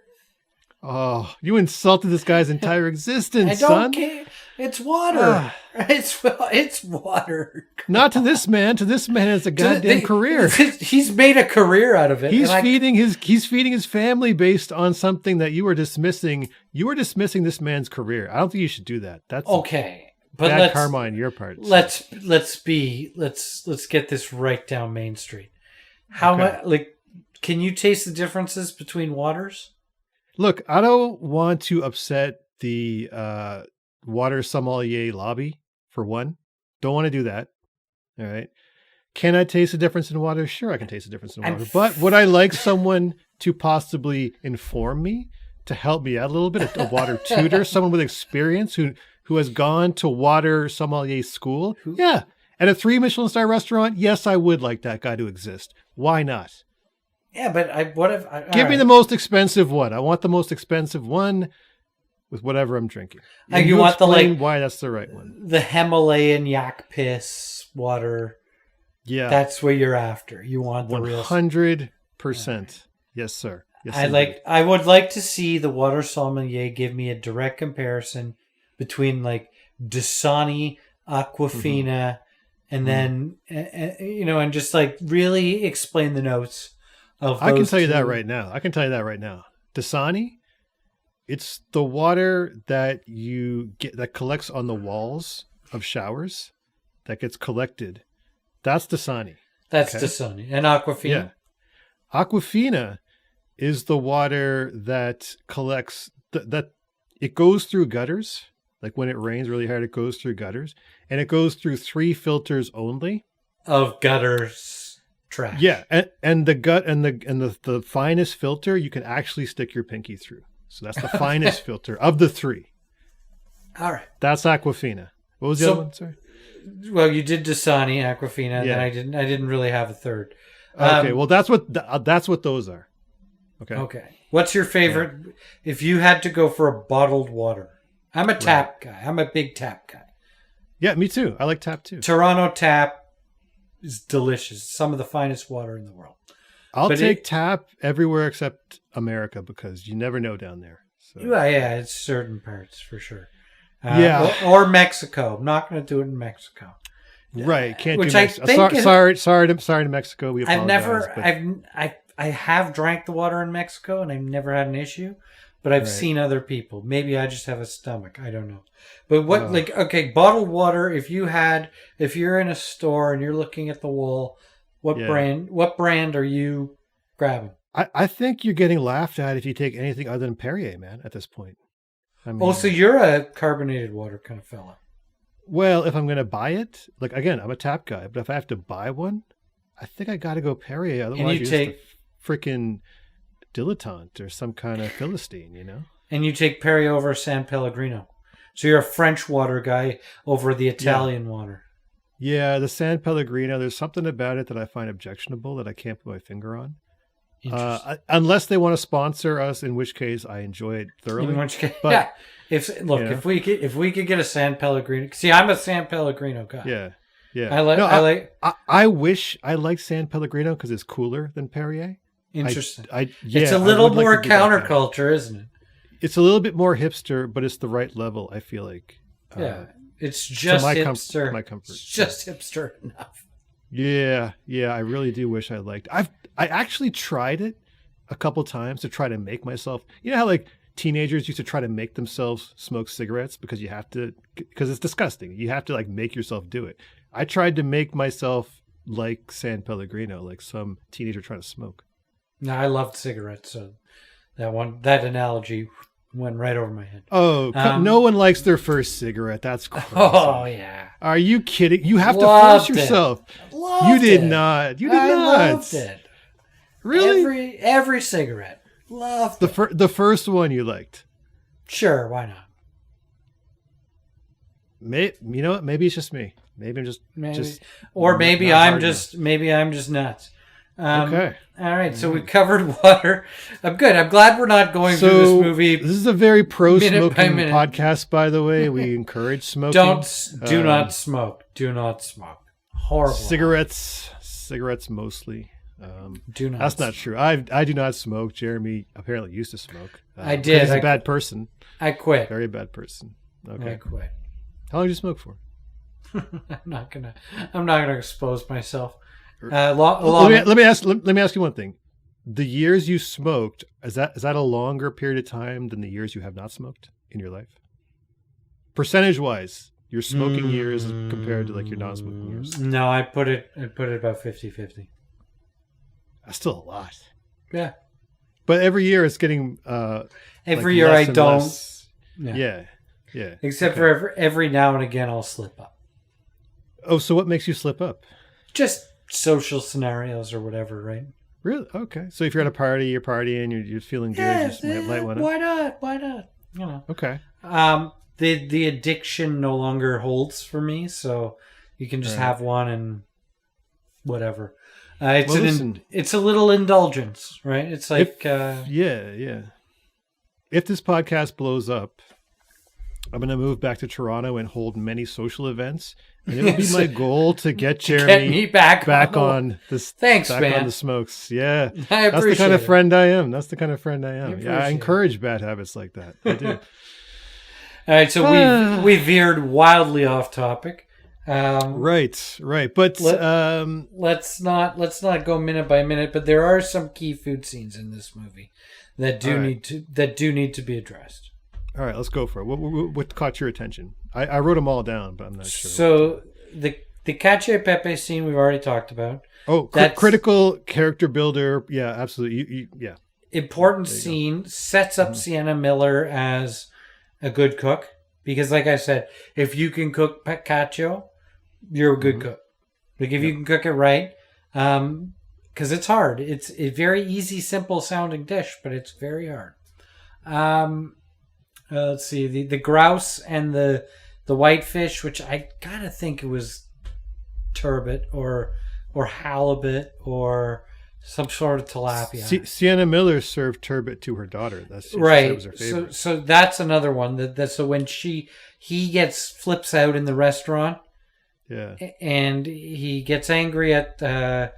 Oh, you insulted this guy's entire existence, I don't son. care. It's water. Ah. It's water. Not to this man. To this man, it's a goddamn career. He's made a career out of it. He's and feeding his family based on something that you are dismissing. You are dismissing this man's career. I don't think you should do that. That's okay, but bad karma on your part. Let's get this right down Main Street. How Okay. much? Can you taste the differences between waters? Look, I don't want to upset the water sommelier lobby, for one. Don't want to do that. All right. Can I taste the difference in water? Sure, I can taste the difference in water. But would I like someone to possibly inform me, to help me out a little bit, a water tutor, someone with experience who has gone to water sommelier school? Yeah. At a 3 Michelin star restaurant, yes, I would like that guy to exist. Why not? Yeah, but what if? Give me the most expensive one. I want the most expensive one. with whatever I'm drinking. And you want explain why that's the right one. The Himalayan yak piss water. Yeah. That's what you're after. You want the 100%. Yes, sir. Yes, I would like to see the water sommelier give me a direct comparison between like Dasani, Aquafina, and then and just like really explain the notes of those I can tell you two. that right now. Dasani, it's the water that you get that collects on the walls of showers that gets collected. That's Dasani. That's Dasani. And Aquafina? Yeah. Aquafina is the water that collects that it goes through gutters. Like when it rains really hard, it goes through gutters, and it goes through 3 filters only of gutters trash. Yeah, and the finest filter you can actually stick your pinky through. So that's the finest filter of the 3. All right, that's Aquafina. What was the other one? Sorry. Well, you did Dasani, Aquafina, and then I didn't really have a third. Okay, well that's what those are. Okay. Okay. What's your favorite if you had to go for a bottled water? I'm a tap guy. I'm a big tap guy. Yeah, me too. I like tap too. Toronto tap is delicious. Some of the finest water in the world. I'll take tap everywhere except America because you never know down there. So. Yeah, it's certain parts for sure. Or Mexico. I'm not going to do it in Mexico. Right, can't Which do Mexico. Sorry to Mexico. We apologize. I have drank the water in Mexico and I've never had an issue. But I've seen other people. Maybe I just have a stomach. I don't know. But bottled water, if you're in a store and you're looking at the wall, what brand are you grabbing? I think you're getting laughed at if you take anything other than Perrier, man, at this point. I mean, so you're a carbonated water kind of fella. Well, if I'm going to buy it, like, again, I'm a tap guy, but if I have to buy one, I think I got to go Perrier. Otherwise, and you take freaking dilettante or some kind of Philistine, And you take Perrier over San Pellegrino. So you're a French water guy over the Italian water. Yeah, the San Pellegrino, there's something about it that I find objectionable that I can't put my finger on. Unless they want to sponsor us, in which case I enjoy it thoroughly. In which case, if we could get a San Pellegrino. See, I'm a San Pellegrino guy. Yeah. I wish I liked San Pellegrino because it's cooler than Perrier. Interesting. It's a little more counterculture, isn't it? It's a little bit more hipster, but it's the right level, I feel like. It's just hipster. My comfort. It's just hipster enough. Yeah, I really do wish I liked. I actually tried it a couple times to try to make myself. You know how like teenagers used to try to make themselves smoke cigarettes because it's disgusting. You have to like make yourself do it. I tried to make myself like San Pellegrino, like some teenager trying to smoke. No, I loved cigarettes, so that analogy went right over my head. Oh, no one likes their first cigarette. That's crazy. Oh, yeah. Are you kidding? You have to force yourself. You did not. I loved it. Really? Every cigarette. Loved it. The first one you liked. Sure, why not? You know what? Maybe it's just me. Maybe I'm just maybe I'm just nuts. Okay. All right. So we covered water. I'm good. I'm glad we're not going through this movie. This is a very pro-smoking podcast, by the way. We encourage smoking. Do not smoke. Do not smoke. Horrible. Cigarettes mostly. Do not. That's not true. I do not smoke. Jeremy apparently used to smoke. I did. He's a bad person. I quit. Very bad person. Okay. I quit. How long did you smoke for? I'm not gonna expose myself. Let me ask you one thing. The years you smoked, is that a longer period of time than the years you have not smoked in your life? Percentage wise, your smoking years compared to like your non-smoking years. No, I put it about 50-50. That's still a lot. Yeah. But every year it's getting every year I don't. Less. Yeah. Except for every now and again I'll slip up. Oh, so what makes you slip up? Just social scenarios or whatever, right? Really? Okay. So if you're at a party, you're partying, you're feeling good, you just might light one up. Why not? You know. Okay. The addiction no longer holds for me, so you can just have one and whatever. It's a little indulgence, right? It's like yeah. If this podcast blows up I'm going to move back to Toronto and hold many social events. And it would be my goal to get Jeremy back on this. Thanks, back man. on the smokes. Yeah. I appreciate That's the kind of it. friend I am. That's the kind of friend I am. I it. encourage bad habits like that. I do. All right, so we veered wildly off topic. Right. But let's not go minute by minute. But there are some key food scenes in this movie that do need to be addressed. All right, let's go for it. What caught your attention? I wrote them all down, but I'm not sure. So the cacio pepe scene we've already talked about. Oh, critical character builder. Yeah, absolutely. Yeah. Important scene, sets up Sienna Miller as a good cook. Because like I said, if you can cook cacio, you're a good cook. Like if you can cook it right, because it's hard. It's a very easy, simple sounding dish, but it's very hard. Let's see, the grouse and the whitefish, which I gotta think it was turbot or halibut or some sort of tilapia. Sienna Miller served turbot to her daughter. That's right. That was her favorite. So that's another one. So when he flips out in the restaurant, yeah, and he gets angry at the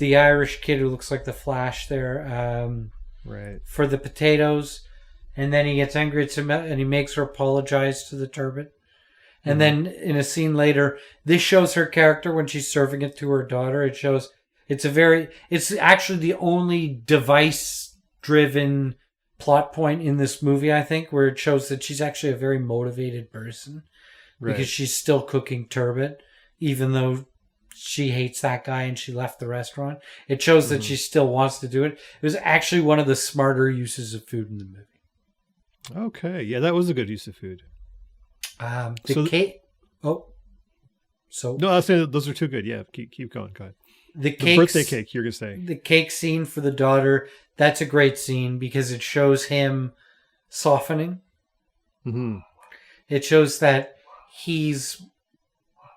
Irish kid who looks like the Flash there, right, for the potatoes. And then he gets angry at him and he makes her apologize to the turbot. And then in a scene later, this shows her character when she's serving it to her daughter. It shows it's actually the only device-driven plot point in this movie, I think, where it shows that she's actually a very motivated person. Right. Because she's still cooking turbot, even though she hates that guy and she left the restaurant. It shows that she still wants to do it. It was actually one of the smarter uses of food in the movie. Okay, yeah, that was a good use of food. Cake. No, I was saying those are too good. Yeah, keep going. Go ahead. The birthday cake. You're gonna say the cake scene for the daughter. That's a great scene because it shows him softening. Mm-hmm. It shows that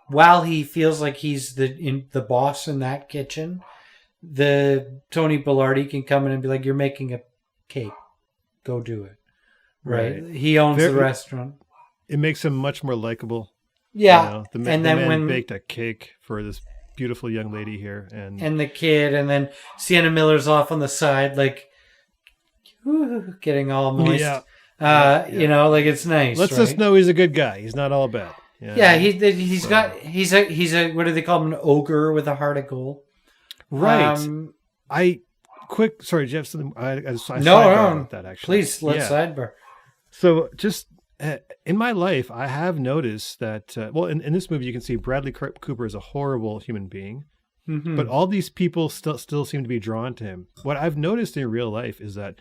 while he feels like he's the boss in that kitchen, the Tony Bellardi can come in and be like, "You're making a cake. Go do it." Right. He owns the restaurant. It makes him much more likable. Yeah. The man baked a cake for this beautiful young lady here. And the kid. And then Sienna Miller's off on the side, like, getting all moist. Yeah. You know, like it's nice. Lets us know he's a good guy. He's not all bad. Yeah. He's a, what do they call him? An ogre with a heart of gold. Right. Sorry, Jeff. I no. With that, actually. Please, let's sidebar. So just in my life, I have noticed that, in this movie, you can see Bradley Cooper is a horrible human being, but all these people still seem to be drawn to him. What I've noticed in real life is that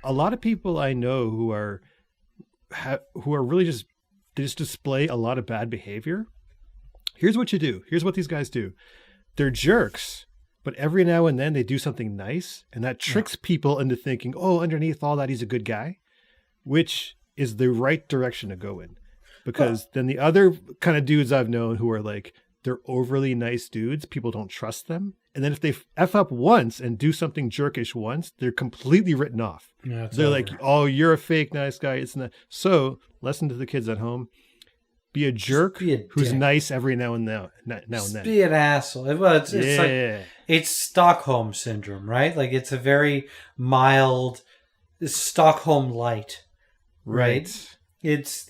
a lot of people I know who are really just display a lot of bad behavior. Here's what you do. Here's what these guys do. They're jerks. But every now and then they do something nice, and that tricks people into thinking, oh, underneath all that, he's a good guy, which is the right direction to go in. Because then the other kind of dudes I've known who are like, they're overly nice dudes, people don't trust them. And then if they F up once and do something jerkish once, they're completely written off. Yeah, they're like, oh, you're a fake nice guy. It's not. So, lesson to the kids at home. Be a jerk who's nice every now and then. Be an asshole. Well, it's like it's Stockholm syndrome, right? Like it's a very mild Stockholm light, right? It's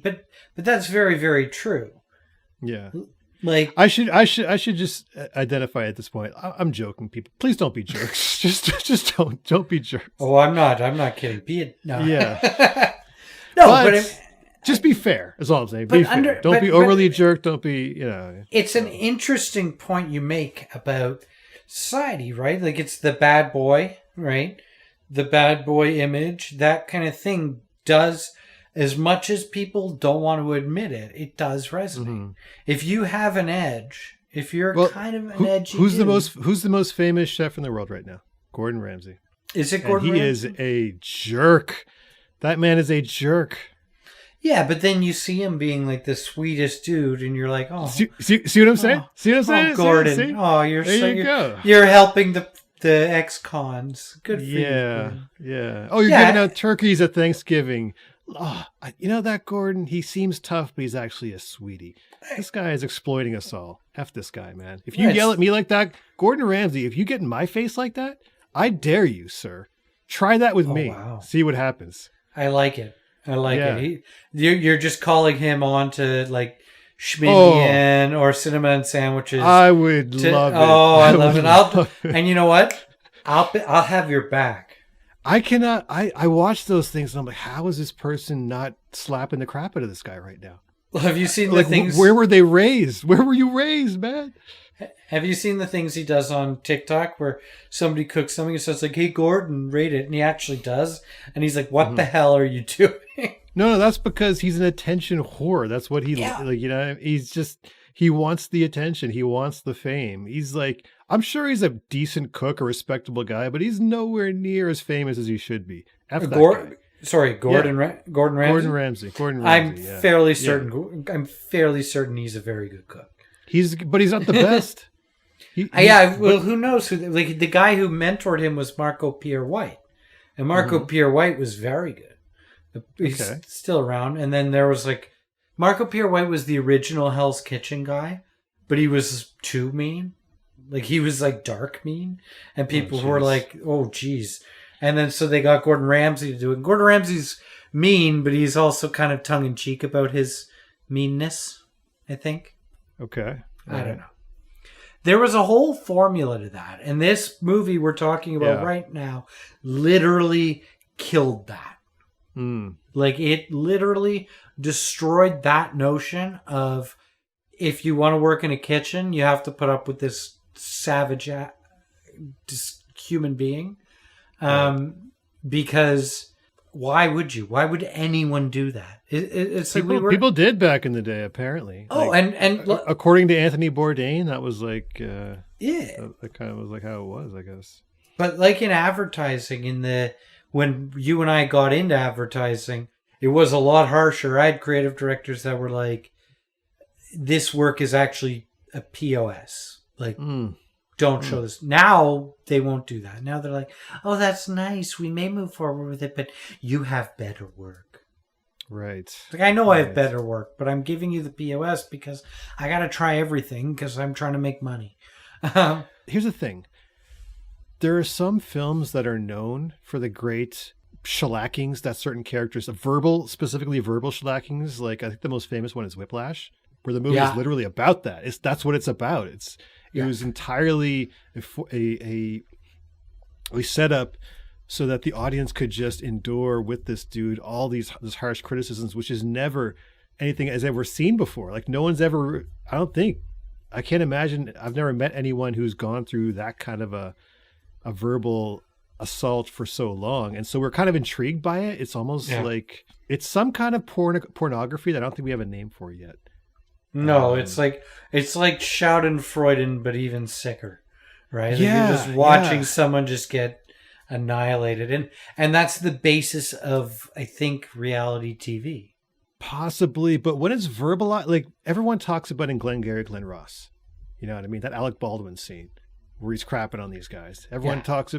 but that's very, very true. Yeah. Like I should just identify at this point. I'm joking, people. Please don't be jerks. just don't be jerks. Oh, I'm not kidding. Be it no. Yeah. No, but just be fair, is all I'm saying. Be fair. Don't be overly a jerk. Don't be, It's an interesting point you make about society, right? Like it's the bad boy, right? The bad boy image, that kind of thing does, as much as people don't want to admit it, it does resonate. Mm-hmm. If you have an edge, if you're kind of an edgy who's the most famous chef in the world right now? Gordon Ramsay. Is it Gordon Ramsay? He is a jerk. That man is a jerk. Yeah, but then you see him being like the sweetest dude, and you're like, oh. See what I'm saying? See what I'm saying? Oh, Gordon. See? Oh, you're helping the ex-cons. Good for you. Yeah. Oh, you're giving out turkeys at Thanksgiving. you know that Gordon, he seems tough, but he's actually a sweetie. This guy is exploiting us all. F this guy, man. If you yell at me like that, Gordon Ramsay, if you get in my face like that, I dare you, sir. Try that with me. Wow. See what happens. I like it. It. You're just calling him on to like Schmindian or cinnamon sandwiches. I would love it. Oh, I love it. And you know what? I'll have your back. I cannot. I watch those things and I'm like, how is this person not slapping the crap out of this guy right now? Well, have you seen the things? Where were they raised? Where were you raised, man? Have you seen the things he does on TikTok where somebody cooks something and says like, "Hey Gordon, rate it," and he actually does, and he's like, "What the hell are you doing?" No, that's because he's an attention whore. That's what he like. You know, he wants the attention. He wants the fame. He's like, I'm sure he's a decent cook, a respectable guy, but he's nowhere near as famous as he should be. Gordon Ramsay. Gordon Ramsay. I'm fairly certain. I'm fairly certain he's a very good cook. But he's not the best. Well, who knows? Like the guy who mentored him was Marco Pierre White, and Marco Pierre White was very good. He's still around. And then there was like Marco Pierre White was the original Hell's Kitchen guy, but he was too mean. Like he was like dark mean, and people were like, "Oh, geez." And then so they got Gordon Ramsay to do it. Gordon Ramsay's mean, but he's also kind of tongue in cheek about his meanness, I think. Okay. I don't know. There was a whole formula to that. And this movie we're talking about right now literally killed that. Like it literally destroyed that notion of if you want to work in a kitchen, you have to put up with this savage human being. Because why would you? Why would anyone do that? It's people did back in the day, apparently. Oh, like, and according to Anthony Bourdain, that was like that kind of was like how it was, I guess. But like in advertising, when you and I got into advertising, it was a lot harsher. I had creative directors that were like, "This work is actually a POS. Like, don't show this." Now they won't do that. Now they're like, "Oh, that's nice. We may move forward with it, but you have better work." Right. Like I know I have better work, but I'm giving you the POS because I got to try everything because I'm trying to make money. Here's the thing. There are some films that are known for the great shellackings that certain characters, specifically verbal shellackings. Like I think the most famous one is Whiplash, where the movie is literally about that. That's what it's about. It was entirely a setup so that the audience could just endure with this dude all these harsh criticisms, which is never anything has ever seen before. Like no one's ever. I can't imagine. I've never met anyone who's gone through that kind of a verbal assault for so long, and so we're kind of intrigued by it. It's almost like it's some kind of pornography that I don't think we have a name for yet. No, it's like Schadenfreude, but even sicker, right? Like you're just watching someone just get annihilated, and that's the basis of I think reality TV. Possibly, but when it's verbalized, like everyone talks about in Glengarry Glen Ross, you know what I mean? That Alec Baldwin scene where he's crapping on these guys. Everyone talks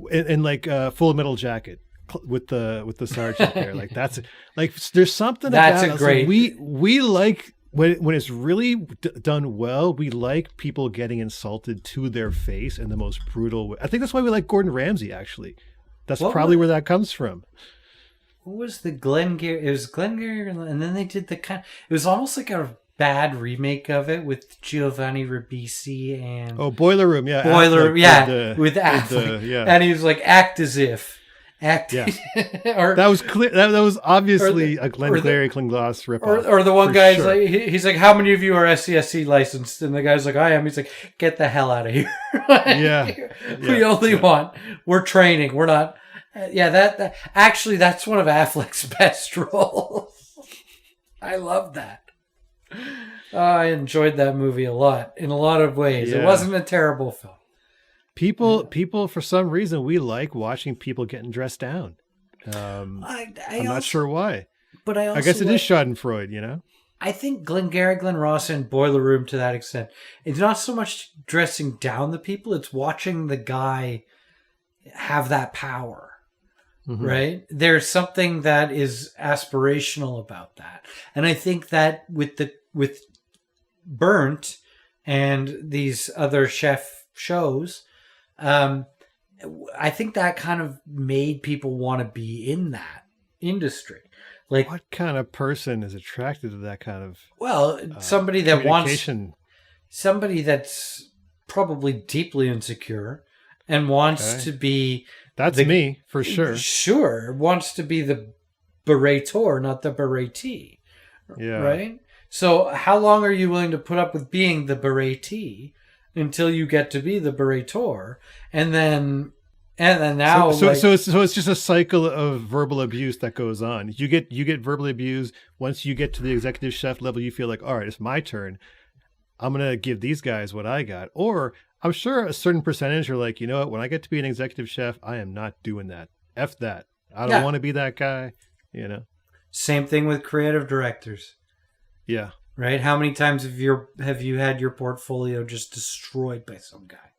in like Full Metal Jacket with the sergeant there. Like that's like there's something that's about a great. Like, we like when it's really done well. We like people getting insulted to their face in the most brutal way. I think that's why we like Gordon Ramsay. Actually, that's probably where that comes from. What was the Glengarry? It was Glengarry, and then they did it was almost like a bad remake of it with Giovanni Ribisi and Boiler Room, with Affleck, and he was like, act as if, or that was clear. That was obviously a Glengarry Glen Ross ripoff. Or the one guy's like, he's like, how many of you are SCSC licensed? And the guy's like, I am. He's like, get the hell out of here. We only want. We're training. We're not. That actually that's one of Affleck's best roles. I love that. I enjoyed that movie a lot in a lot of ways. It wasn't a terrible film. People for some reason we like watching people getting dressed down. I'm not sure why, but I guess it is Schadenfreude, you know. I think Glengarry Glen Ross and Boiler Room to that extent. It's not so much dressing down the people; it's watching the guy have that power. right? There's something that is aspirational about that. And I think that with Burnt and these other chef shows, I think that kind of made people want to be in that industry. Like, what kind of person is attracted to that kind of somebody that wants, communication? somebody that's probably deeply insecure and wants to be. That's me for sure. Sure, wants to be the berator, not the beratee. Yeah. Right. So, how long are you willing to put up with being the beratee until you get to be the berator, and then now? So it's just a cycle of verbal abuse that goes on. You get verbally abused. Once you get to the executive chef level, you feel like, all right, it's my turn. I'm gonna give these guys what I got. Or I'm sure a certain percentage are like, you know what? When I get to be an executive chef, I am not doing that. F that. I don't want to be that guy. You know. Same thing with creative directors. Yeah. Right? How many times have you had your portfolio just destroyed by some guy?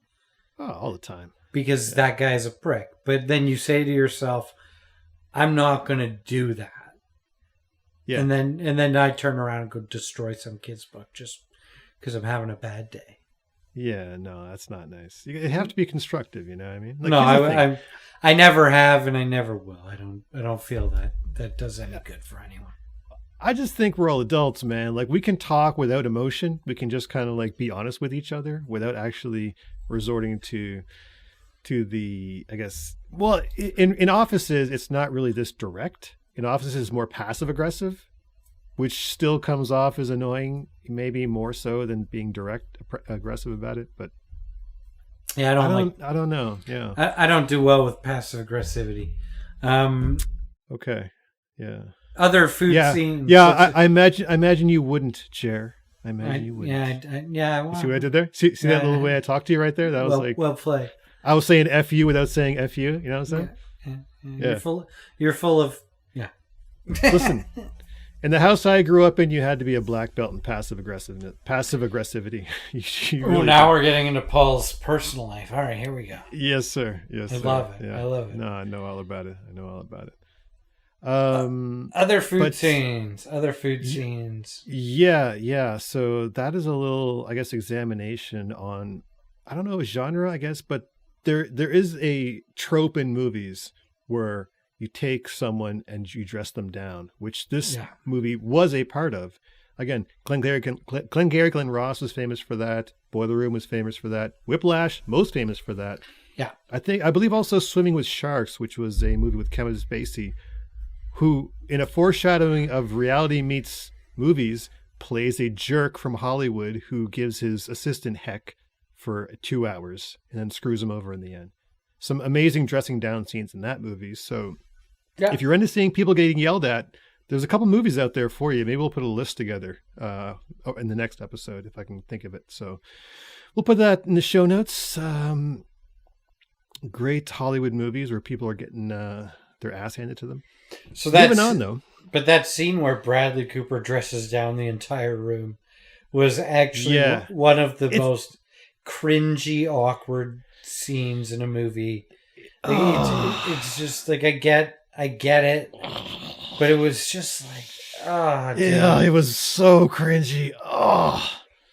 Oh, all the time. Because that guy's a prick. But then you say to yourself, I'm not going to do that. Yeah. And then I turn around and go destroy some kid's book just because I'm having a bad day. Yeah, no, that's not nice. You have to be constructive, you know what I mean? Like, no, I never have and I never will. I don't feel that does any good for anyone. I just think we're all adults, man. Like, we can talk without emotion. We can just kind of like be honest with each other without actually resorting to the, I guess, well, in offices, it's not really this direct. In offices, it's more passive aggressive, which still comes off as annoying, maybe more so than being direct aggressive about it. But yeah, I don't know. Yeah, I don't do well with passive aggressivity. Okay. Yeah. Other food scenes. Yeah, I imagine you wouldn't, Chair. I imagine you wouldn't. Yeah. Well, see what I did there? See that little way I talked to you right there? That was like, well played. I was saying F you without saying F you. You know what I'm saying? Yeah. You're full of. Yeah. Listen, in the house I grew up in, you had to be a black belt in passive aggressivity. Now we're getting into Paul's personal life. All right, here we go. Yes, sir. Yes, I sir. love it. Yeah. I love it. No, I know all about it. Other food scenes. Yeah. So that is a little, I guess, examination on, I don't know, genre, I guess, but there is a trope in movies where you take someone and you dress them down, which this movie was a part of. Again, Glengarry Glen Ross was famous for that. Boiler Room was famous for that. Whiplash, most famous for that. Yeah. I believe also Swimming with Sharks, which was a movie with Kevin Spacey, who, in a foreshadowing of reality meets movies, plays a jerk from Hollywood who gives his assistant heck for 2 hours and then screws him over in the end. Some amazing dressing down scenes in that movie. So if you're into seeing people getting yelled at, there's a couple movies out there for you. Maybe we'll put a list together in the next episode if I can think of it. So we'll put that in the show notes. Great Hollywood movies where people are getting their ass handed to them. So that's moving on, though. But that scene where Bradley Cooper dresses down the entire room was actually one of the most cringy, awkward scenes in a movie. Like, it's just like I get it, but it was just like, it was so cringy.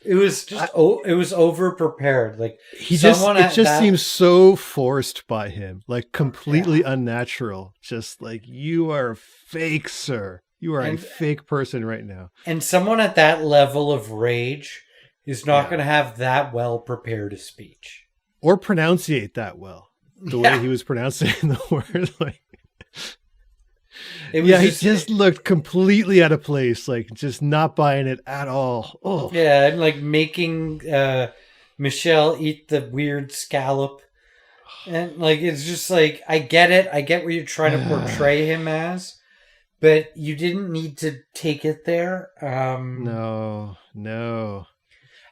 It was just it was over prepared. Like it just seems so forced by him, like completely unnatural. Just like, you are fake, sir. You are a fake person right now. And someone at that level of rage is not going to have that well prepared a speech or pronunciate that well. The way he was pronouncing the word, like. He just looked completely out of place, like just not buying it at all. Oh. Yeah, and like making Michelle eat the weird scallop. And like, it's just like, I get it. I get what you're trying to portray him as, but you didn't need to take it there. No.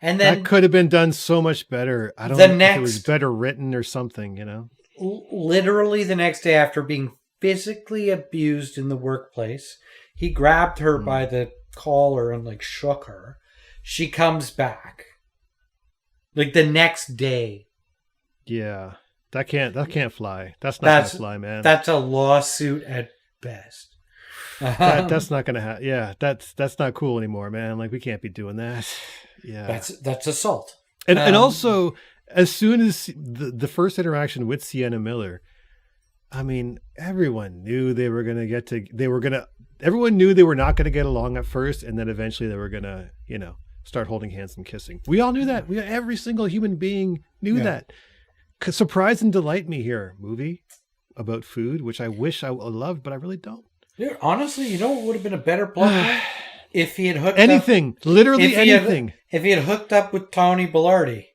And then that could have been done so much better. I don't know if it was better written or something, you know? Literally the next day, after being physically abused in the workplace, he grabbed her by the collar and like shook her. She comes back like the next day. Yeah. That can't fly. That's not gonna fly, man. That's a lawsuit at best. That's not gonna happen. Yeah, that's not cool anymore, man. Like we can't be doing that. Yeah, that's assault. And also, as soon as the first interaction with Sienna Miller, I mean, everyone knew everyone knew they were not gonna get along at first, and then eventually they were gonna, start holding hands and kissing. We all knew that. Every single human being knew that. Surprise and delight me here, movie about food, which I wish I loved, but I really don't. Dude, honestly, you know what would have been a better plot? If he had hooked anything, up, literally anything. If he had hooked up with Tony Bellardi.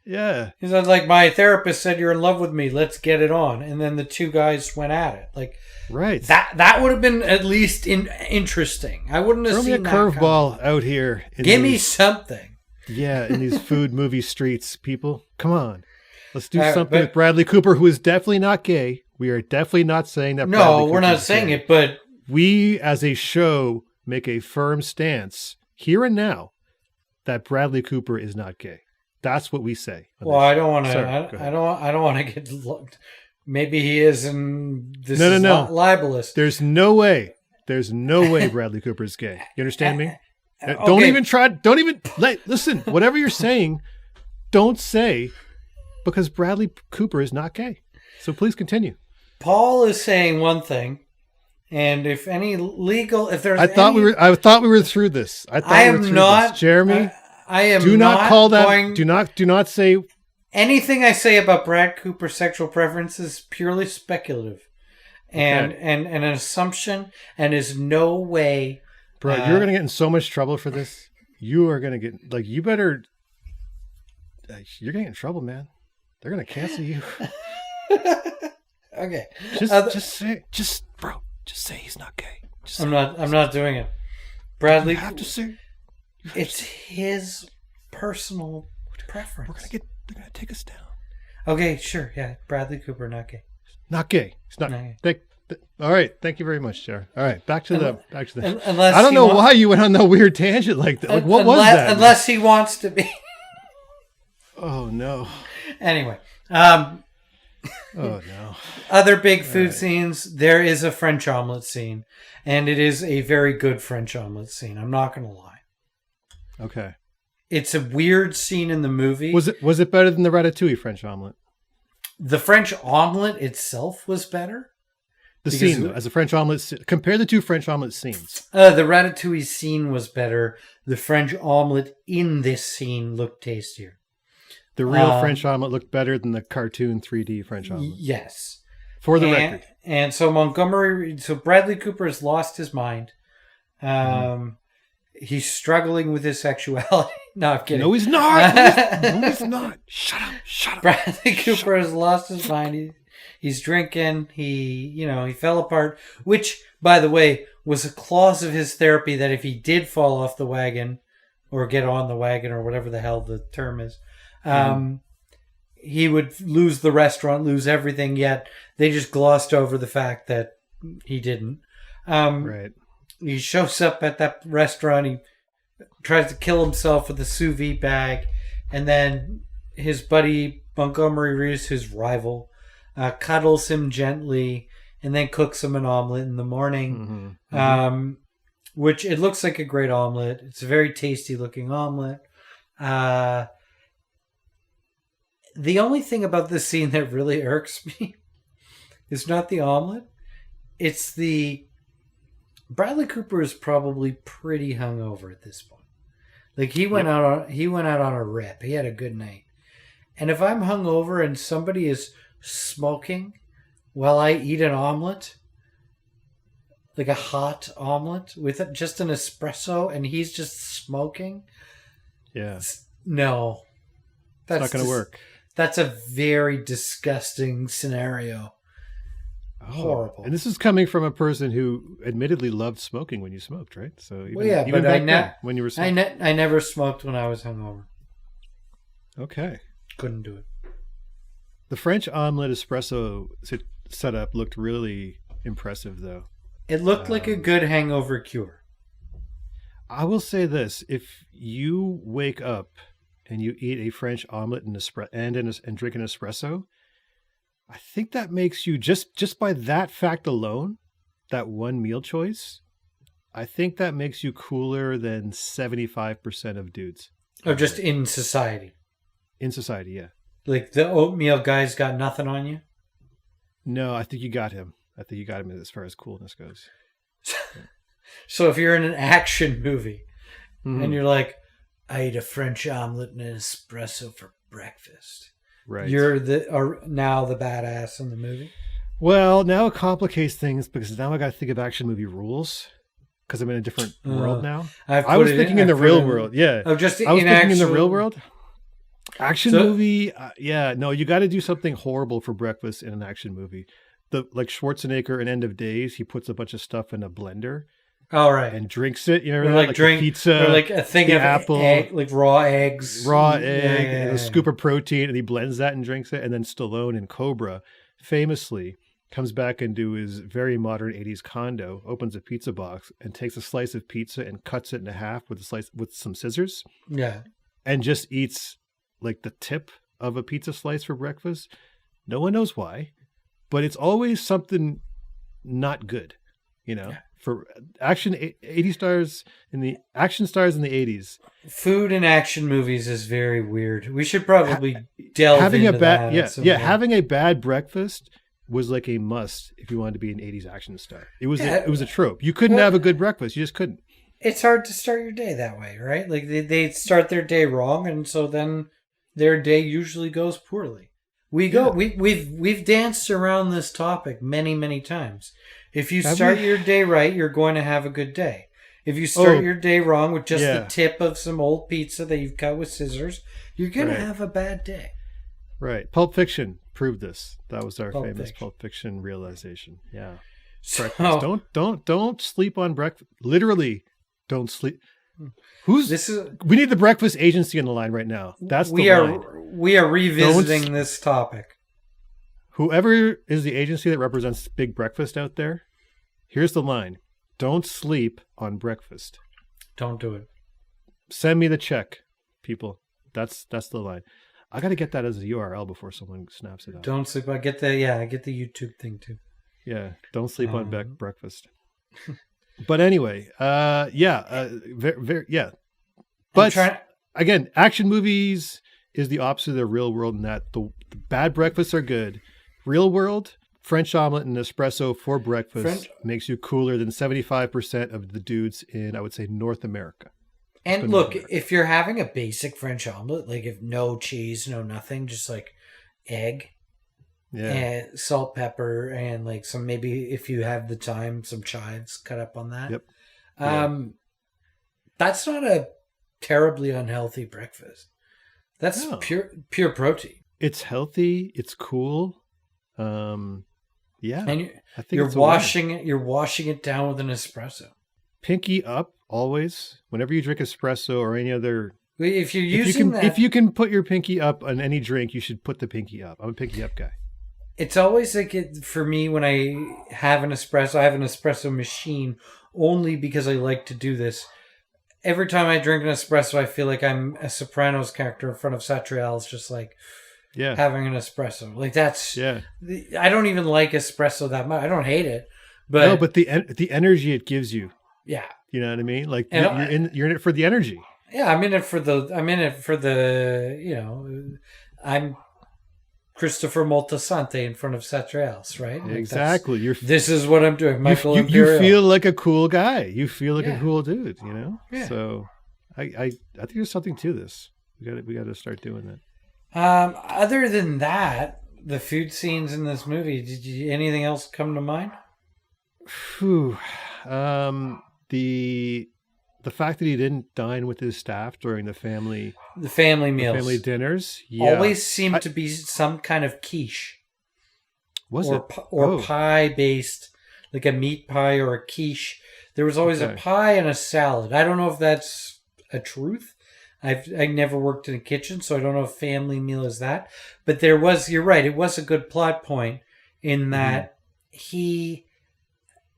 Yeah. He's like, my therapist said you're in love with me. Let's get it on. And then the two guys went at it. Like, right. That would have been at least interesting. I wouldn't have seen that. Throw me a curveball out here. Give me something. Yeah, in these food movie streets, people. Come on. Let's do something with Bradley Cooper, who is definitely not gay. We are definitely not saying that. No, we're not saying it, but we, as a show, make a firm stance here and now that Bradley Cooper is not gay. That's what we say. Well, I don't want to. I don't want to get looked. Maybe he is, and this is not libelous. There's no way. There's no way Bradley Cooper is gay. You understand me? Okay. Don't even try. Don't even listen. Whatever you're saying, don't say, because Bradley Cooper is not gay. So please continue. Paul is saying one thing, and if there's, I thought we were through this. I am not, Jeremy. I am. Do not call that. Do not say anything I say about Brad Cooper's sexual preference is purely speculative, and an assumption, and is no way. Bro, you're gonna get in so much trouble for this. You are gonna get you better. You're gonna get in trouble, man. They're gonna cancel you. Okay. Just say he's not gay. I'm not doing it. Bradley, you have to say it's his personal preference. They're gonna take us down. Okay, sure, yeah. Bradley Cooper, not gay. Not gay. He's not gay. All right, thank you very much, Jared. All right, back to the. Unless I don't know why you went on that weird tangent like that. Like, what was that? Unless he wants to be. Oh no. Anyway, oh no. Other big food scenes. There is a French omelet scene, and it is a very good French omelet scene. I'm not going to lie. Okay. It's a weird scene in the movie. Was it better than the Ratatouille French omelet? The French omelet itself was better. The scene, though, as a French omelet, compare the two French omelet scenes. The Ratatouille scene was better. The French omelet in this scene looked tastier. The real French omelet looked better than the cartoon 3D French omelet. Yes. For the record. And so Bradley Cooper has lost his mind. He's struggling with his sexuality. No, I'm kidding. No, he's not. No, he's not. Shut up. Bradley Cooper has lost his mind. He's drinking. He fell apart, which, by the way, was a clause of his therapy that if he did fall off the wagon or get on the wagon or whatever the hell the term is, he would lose the restaurant, lose everything, yet they just glossed over the fact that he didn't. Right. He shows up at that restaurant. He tries to kill himself with a sous vide bag. And then his buddy, Montgomery Reeves, his rival, cuddles him gently and then cooks him an omelet in the morning. Which it looks like a great omelet. It's a very tasty looking omelet. The only thing about this scene that really irks me is not the omelet. It's the... Bradley Cooper is probably pretty hungover at this point. Like he went out on a rip. He had a good night. And if I'm hungover and somebody is smoking while I eat an omelet, like a hot omelet with just an espresso, and he's just smoking, no, that's not going to work. That's a very disgusting scenario. Horrible. And this is coming from a person who admittedly loved smoking when you smoked, right? So but when you were smoking. I never smoked when I was hungover. Okay. Couldn't do it. The French omelet espresso setup looked really impressive, though. It looked like a good hangover cure. I will say this: if you wake up and you eat a French omelet and drink an espresso, I think that makes you just by that fact alone, that one meal choice, I think that makes you cooler than 75% of dudes. Or just in society. In society, yeah. Like the oatmeal guy's got nothing on you? No, I think you got him. I think you got him as far as coolness goes. So if you're in an action movie and you're like, I ate a French omelet and an espresso for breakfast. Right. You're now the badass in the movie? Well, now it complicates things because now I got to think of action movie rules because I'm in a different world now. I was thinking in the real world. Yeah. Oh, just I was thinking in the real world. Action movie. Yeah. No, you got to do something horrible for breakfast in an action movie. Like Schwarzenegger in End of Days, he puts a bunch of stuff in a blender. All right. And drinks it. You know, or like drink pizza, or like a thing of apple, like raw eggs, and a scoop of protein, and he blends that and drinks it. And then Stallone in Cobra, famously, comes back into his very modern 80s condo, opens a pizza box, and takes a slice of pizza and cuts it in half with some scissors. Yeah. And just eats like the tip of a pizza slice for breakfast. No one knows why, but it's always something not good, you know. Yeah. For action 80 stars in the action stars in the 80s. Food in action movies is very weird. We should probably delve into that. Having a bad breakfast was like a must if you wanted to be an 80s action star. It was a trope. You couldn't have a good breakfast. You just couldn't. It's hard to start your day that way, right? Like they start their day wrong, and so then their day usually goes poorly. We've danced around this topic many, many times. If you start your day right, you're going to have a good day. If you start your day wrong with just the tip of some old pizza that you've cut with scissors, you're going to have a bad day. Right. Pulp Fiction proved this. That was our famous Pulp Fiction realization. Yeah. So, don't sleep on breakfast. Literally, don't sleep. We need the breakfast agency on the line right now. That's the line. We are revisiting this topic. Whoever is the agency that represents Big Breakfast out there, here's the line. Don't sleep on breakfast. Don't do it. Send me the check, people. That's the line. I got to get that as a URL before someone snaps it up. Don't sleep. I get the YouTube thing too. Yeah, don't sleep on breakfast. But anyway, But again, action movies is the opposite of the real world in that the bad breakfasts are good. Real world, French omelet and espresso for breakfast makes you cooler than 75% of the dudes in, I would say, North America. And look, if you're having a basic French omelet, like if no cheese, no nothing, just like egg, and salt, pepper, and like some, maybe if you have the time, some chives cut up on that. Yep. That's not a terribly unhealthy breakfast. That's pure protein. It's healthy. It's cool. And I think you're washing it down with an espresso. Pinky up always. Whenever you drink espresso or any other, if you can put your pinky up on any drink, you should put the pinky up. I'm a pinky up guy. It's always like for me when I have an espresso. I have an espresso machine only because I like to do this. Every time I drink an espresso, I feel like I'm a Sopranos character in front of Satrial. It's just like having an espresso. Like that's I don't even like espresso that much. I don't hate it, but the energy it gives you. Yeah, you know what I mean. Like you're in it for the energy. Yeah, I'm in it for the. You know, I'm Christopher Moltisanti in front of Satrials, right? Like exactly. This is what I'm doing, Michael. You feel like a cool guy. You feel like a cool dude. You know. Yeah. So, I think there's something to this. We got to start doing that. Other than that, the food scenes in this movie. Did anything else come to mind? The fact that he didn't dine with his staff during the family meals, family dinners, always seemed to be some kind of quiche. Pie based, like a meat pie or a quiche. There was always a pie and a salad. I don't know if that's a truth. I never worked in a kitchen, so I don't know if family meal is that. But there was. You're right. It was a good plot point in that he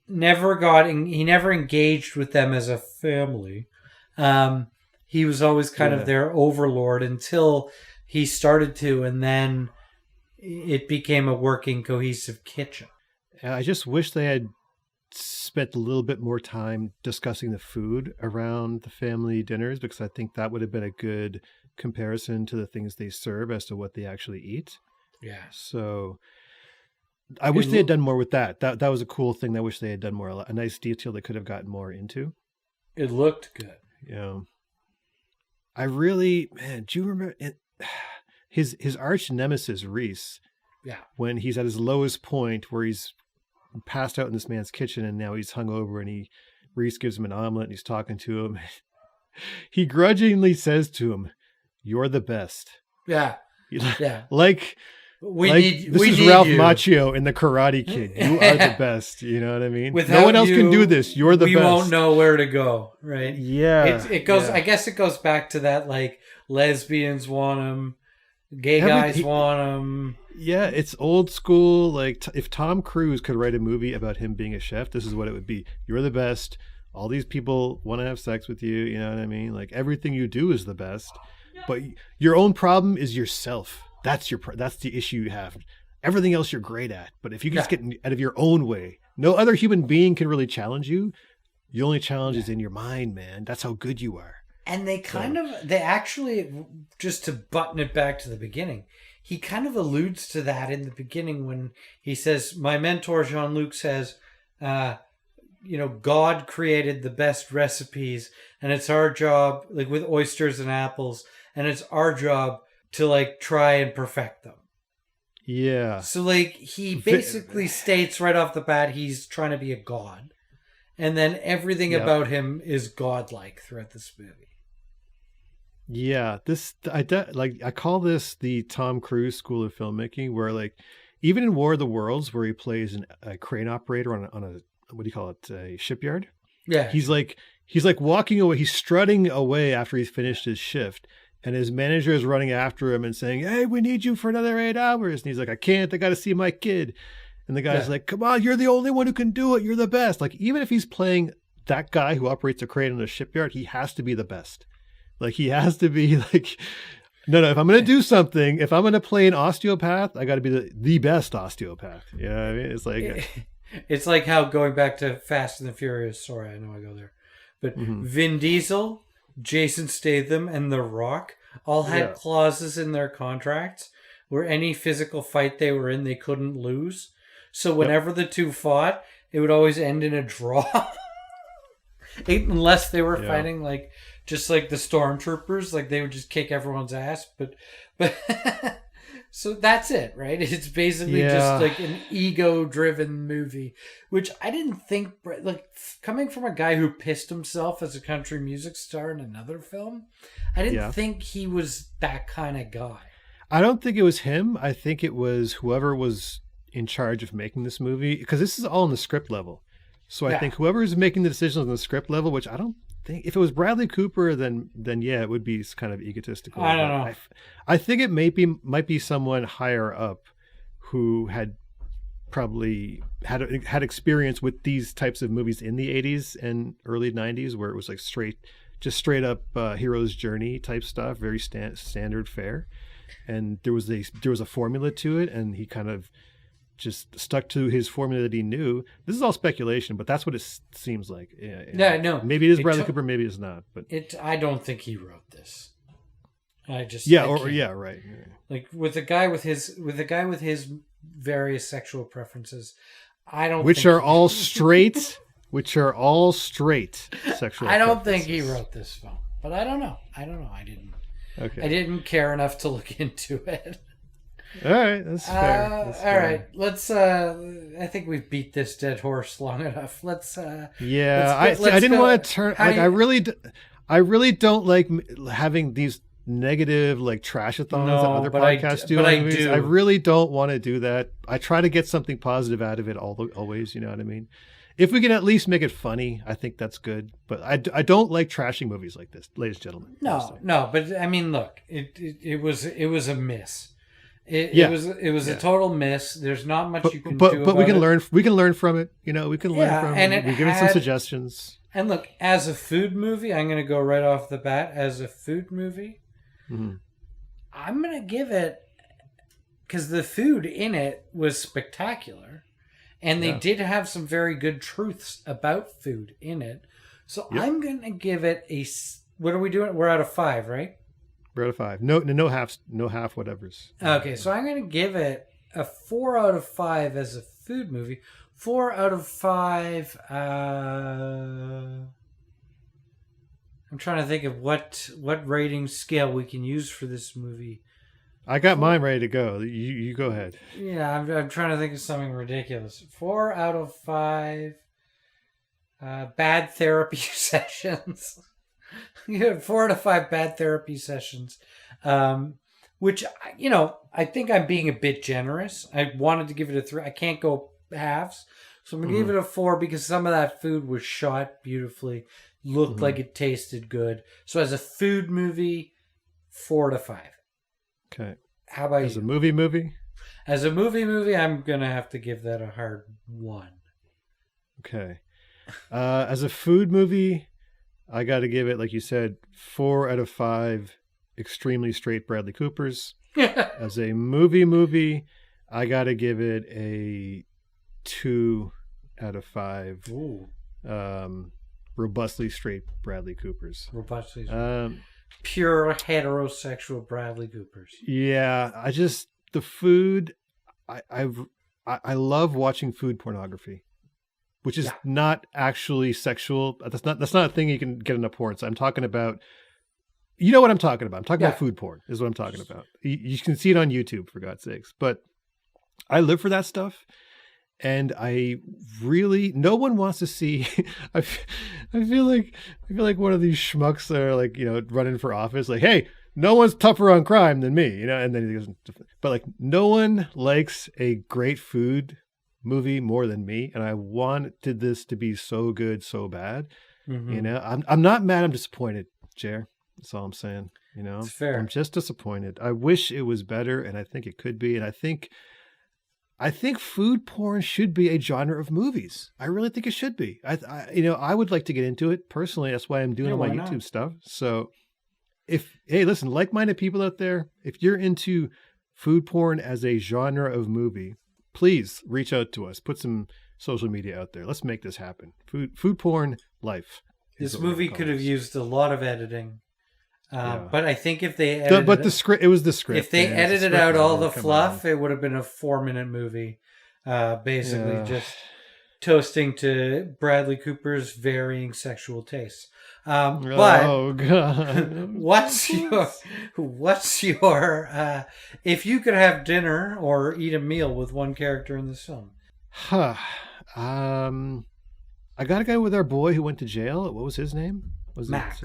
never engaged with them as a family. He was always kind of their overlord until he started to, and then it became a working, cohesive kitchen. I just wish they had spent a little bit more time discussing the food around the family dinners, because I think that would have been a good comparison to the things they serve as to what they actually eat. Yeah. So I wish they had done more with that. That was a cool thing. I wish they had done more. A nice detail they could have gotten more into. It looked good. I really, man, do you remember his arch nemesis, Reese? Yeah. When he's at his lowest point, where he's passed out in this man's kitchen and now he's hungover, and Reese gives him an omelet and he's talking to him. He grudgingly says to him, "You're the best." Yeah. Yeah. This is Ralph Macchio in The Karate Kid. You are the best. You know what I mean? Without no one else can do this. You're the best. We won't know where to go, right? Yeah. It goes. Yeah. I guess it goes back to that, like, lesbians want him, gay guys want him. Yeah, it's old school. Like, if Tom Cruise could write a movie about him being a chef, this is what it would be. You're the best. All these people want to have sex with you. You know what I mean? Like, everything you do is the best. But your own problem is yourself. That's the issue you have. Everything else you're great at. But if you can just get out of your own way, no other human being can really challenge you. The only challenge is in your mind, man. That's how good you are. And they actually, just to button it back to the beginning, he kind of alludes to that in the beginning when he says, my mentor, Jean-Luc, says, God created the best recipes, and it's our job, like with oysters and apples, and it's our job to, like, try and perfect them. Yeah. So, like, he basically states right off the bat he's trying to be a god. And then everything about him is godlike throughout this movie. Yeah. I call this the Tom Cruise school of filmmaking, where, like, even in War of the Worlds, where he plays a crane operator on a what do you call it? A shipyard. Yeah. He's like walking away. He's strutting away after he's finished his shift. And his manager is running after him and saying, "Hey, we need you for another 8 hours." And he's like, "I can't. I got to see my kid." And the guy's like, "Come on, you're the only one who can do it. You're the best." Like, even if he's playing that guy who operates a crane in a shipyard, he has to be the best. Like, he has to be like, no, if I'm going to do something, if I'm going to play an osteopath, I got to be the best osteopath. You know what I mean? It's like... It's like how, going back to Fast and the Furious, sorry, I know I go there, but Vin Diesel, Jason Statham, and The Rock all had clauses in their contracts where any physical fight they were in, they couldn't lose. So whenever the two fought, it would always end in a draw. Unless they were fighting, like, just like the stormtroopers, like, they would just kick everyone's ass. But so that's it, right? It's basically just like an ego-driven movie, which I didn't think, like, coming from a guy who pissed himself as a country music star in another film, I didn't think he was that kind of guy. I don't think it was him. I think it was whoever was in charge of making this movie, because this is all on the script level. So I think whoever is making the decisions on the script level, which I don't think, if it was Bradley Cooper, then yeah, it would be kind of egotistical. I don't know. I think it might be someone higher up who had probably had experience with these types of movies in the 80s and early 90s, where it was like straight up hero's journey type stuff, very standard fare. And there was a formula to it, and he kind of just stuck to his formula that he knew. This is all speculation, but that's what it seems like. Yeah, no. Maybe it is Bradley Cooper, maybe it's not. But I don't think he wrote this. Right. Like, with a guy with his various sexual preferences, I don't. Which are all straight sexual. I don't think he wrote this film, but I don't know. I didn't. Okay. I didn't care enough to look into it. All right, that's fair. All right, let's. I think we've beat this dead horse long enough. Let's. I didn't want to turn. Like, I really don't like having these negative, like, trash-a-thons that other podcasts do. I really don't want to do that. I try to get something positive out of it always. You know what I mean? If we can at least make it funny, I think that's good. But I don't like trashing movies like this, ladies and gentlemen. No. But I mean, look, it was a miss. It was a total miss. There's not much you can do. But we can learn. We can learn from it. You know, we can learn from it. We give it some suggestions. And look, as a food movie, I'm going to go right off the bat. As a food movie, I'm going to give it because the food in it was spectacular. And they did have some very good truths about food in it. So I'm going to give it a... What are we doing? We're out of 5, right? We're out of 5. No half whatevers. Okay, so I'm going to give it a 4 out of 5 as a food movie. 4 out of 5... I'm trying to think of what rating scale we can use for this movie. I got mine ready to go. You go ahead. Yeah, I'm trying to think of something ridiculous. 4 out of 5 bad therapy sessions. You have 4 out of 5 bad therapy sessions, which, I think I'm being a bit generous. I wanted to give it a 3. I can't go halves. So I'm going to give it a 4 because some of that food was shot beautifully, looked like it tasted good. So as a food movie, 4 out of 5. Okay. How about as a movie? As a movie, I'm going to have to give that a hard 1. Okay. As a food movie, I got to give it, like you said, 4 out of 5 extremely straight Bradley Coopers. As a movie, I got to give it a 2 out of 5. Ooh. Robustly straight Bradley Coopers. Robustly straight. Pure heterosexual Bradley Coopers. Yeah, the food. I love watching food pornography, which is not actually sexual. That's not a thing you can get in a porn. So I'm talking about. You know what I'm talking about. I'm talking about food porn. Is what I'm talking about. You can see it on YouTube, for God's sakes. But I live for that stuff. And no one wants to see. I feel like one of these schmucks that are like, running for office. Like, hey, no one's tougher on crime than me, And then he goes, but like, no one likes a great food movie more than me. And I wanted this to be so good, so bad. Mm-hmm. I'm not mad. I'm disappointed, Jer. That's all I'm saying. It's fair. I'm just disappointed. I wish it was better, and I think it could be, and I think food porn should be a genre of movies. I really think it should be. I would like to get into it personally. That's why I'm doing all my YouTube stuff. So listen, like-minded people out there, if you're into food porn as a genre of movie, please reach out to us. Put some social media out there. Let's make this happen. Food porn life. This movie could have used a lot of editing. But I think if they edited it was the script. If they edited out all the fluff, it would have been a 4-minute movie. Basically just toasting to Bradley Cooper's varying sexual tastes. But oh god. what's your if you could have dinner or eat a meal with one character in this film? I gotta go with our boy who went to jail. What was his name? Max.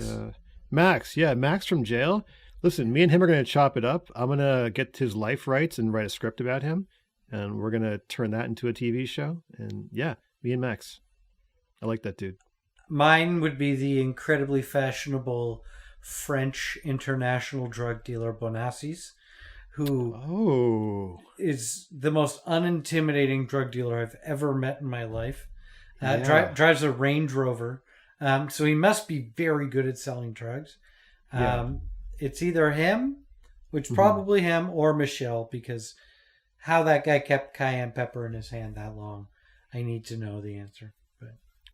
Max, Max from jail. Listen, me and him are going to chop it up. I'm going to get his life rights and write a script about him. And we're going to turn that into a TV show. And me and Max. I like that dude. Mine would be the incredibly fashionable French international drug dealer Bonassis, who is the most unintimidating drug dealer I've ever met in my life. Drives a Range Rover. So he must be very good at selling drugs. It's either him, which probably him, or Michelle, because how that guy kept cayenne pepper in his hand that long, I need to know the answer.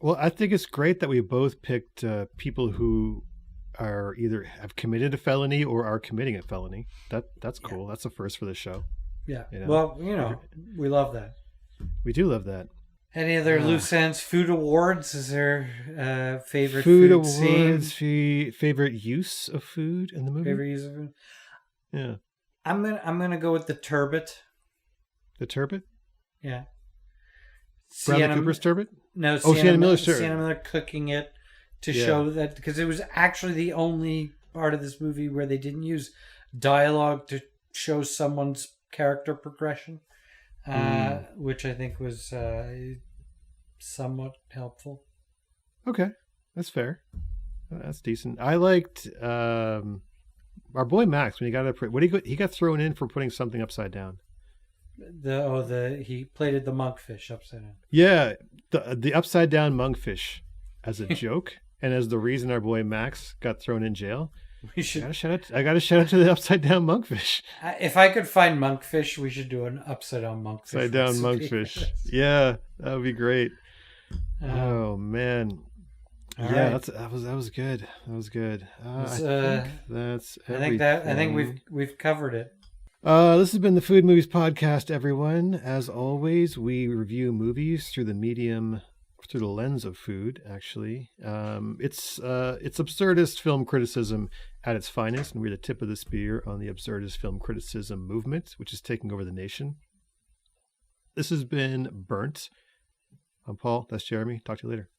Well, I think it's great that we both picked people who are either have committed a felony or are committing a felony. That's cool. That's a first for the show. Yeah. Well, we love that. We do love that. Any other loose ends? Food awards? Is there favorite food awards? Favorite use of food in the movie? Favorite use of food? Yeah. I'm gonna go with the turbot. The turbot? Yeah. Bradley Cooper's turbot? No. Sienna Miller's turbot. Sienna Miller cooking it to show that, because it was actually the only part of this movie where they didn't use dialogue to show someone's character progression. Which I think was somewhat helpful. Okay, that's fair. That's decent. I liked our boy Max when he got thrown in for putting something upside down. He plated the monkfish upside down. Yeah, the upside down monkfish as a joke and as the reason our boy Max got thrown in jail. We should. I gotta shout out to the upside down monkfish. If I could find monkfish, we should do an upside down monkfish. Upside down monkfish. Yeah, that would be great. Oh man. Yeah, right. that was good. That was good. I think that's I think we've covered it. This has been the Food Movies Podcast, everyone. As always, we review movies through the lens of food, actually. It's absurdist film criticism at its finest, and we're the tip of the spear on the absurdist film criticism movement, which is taking over the nation. This has been Burnt. I'm Paul. That's Jeremy. Talk to you later.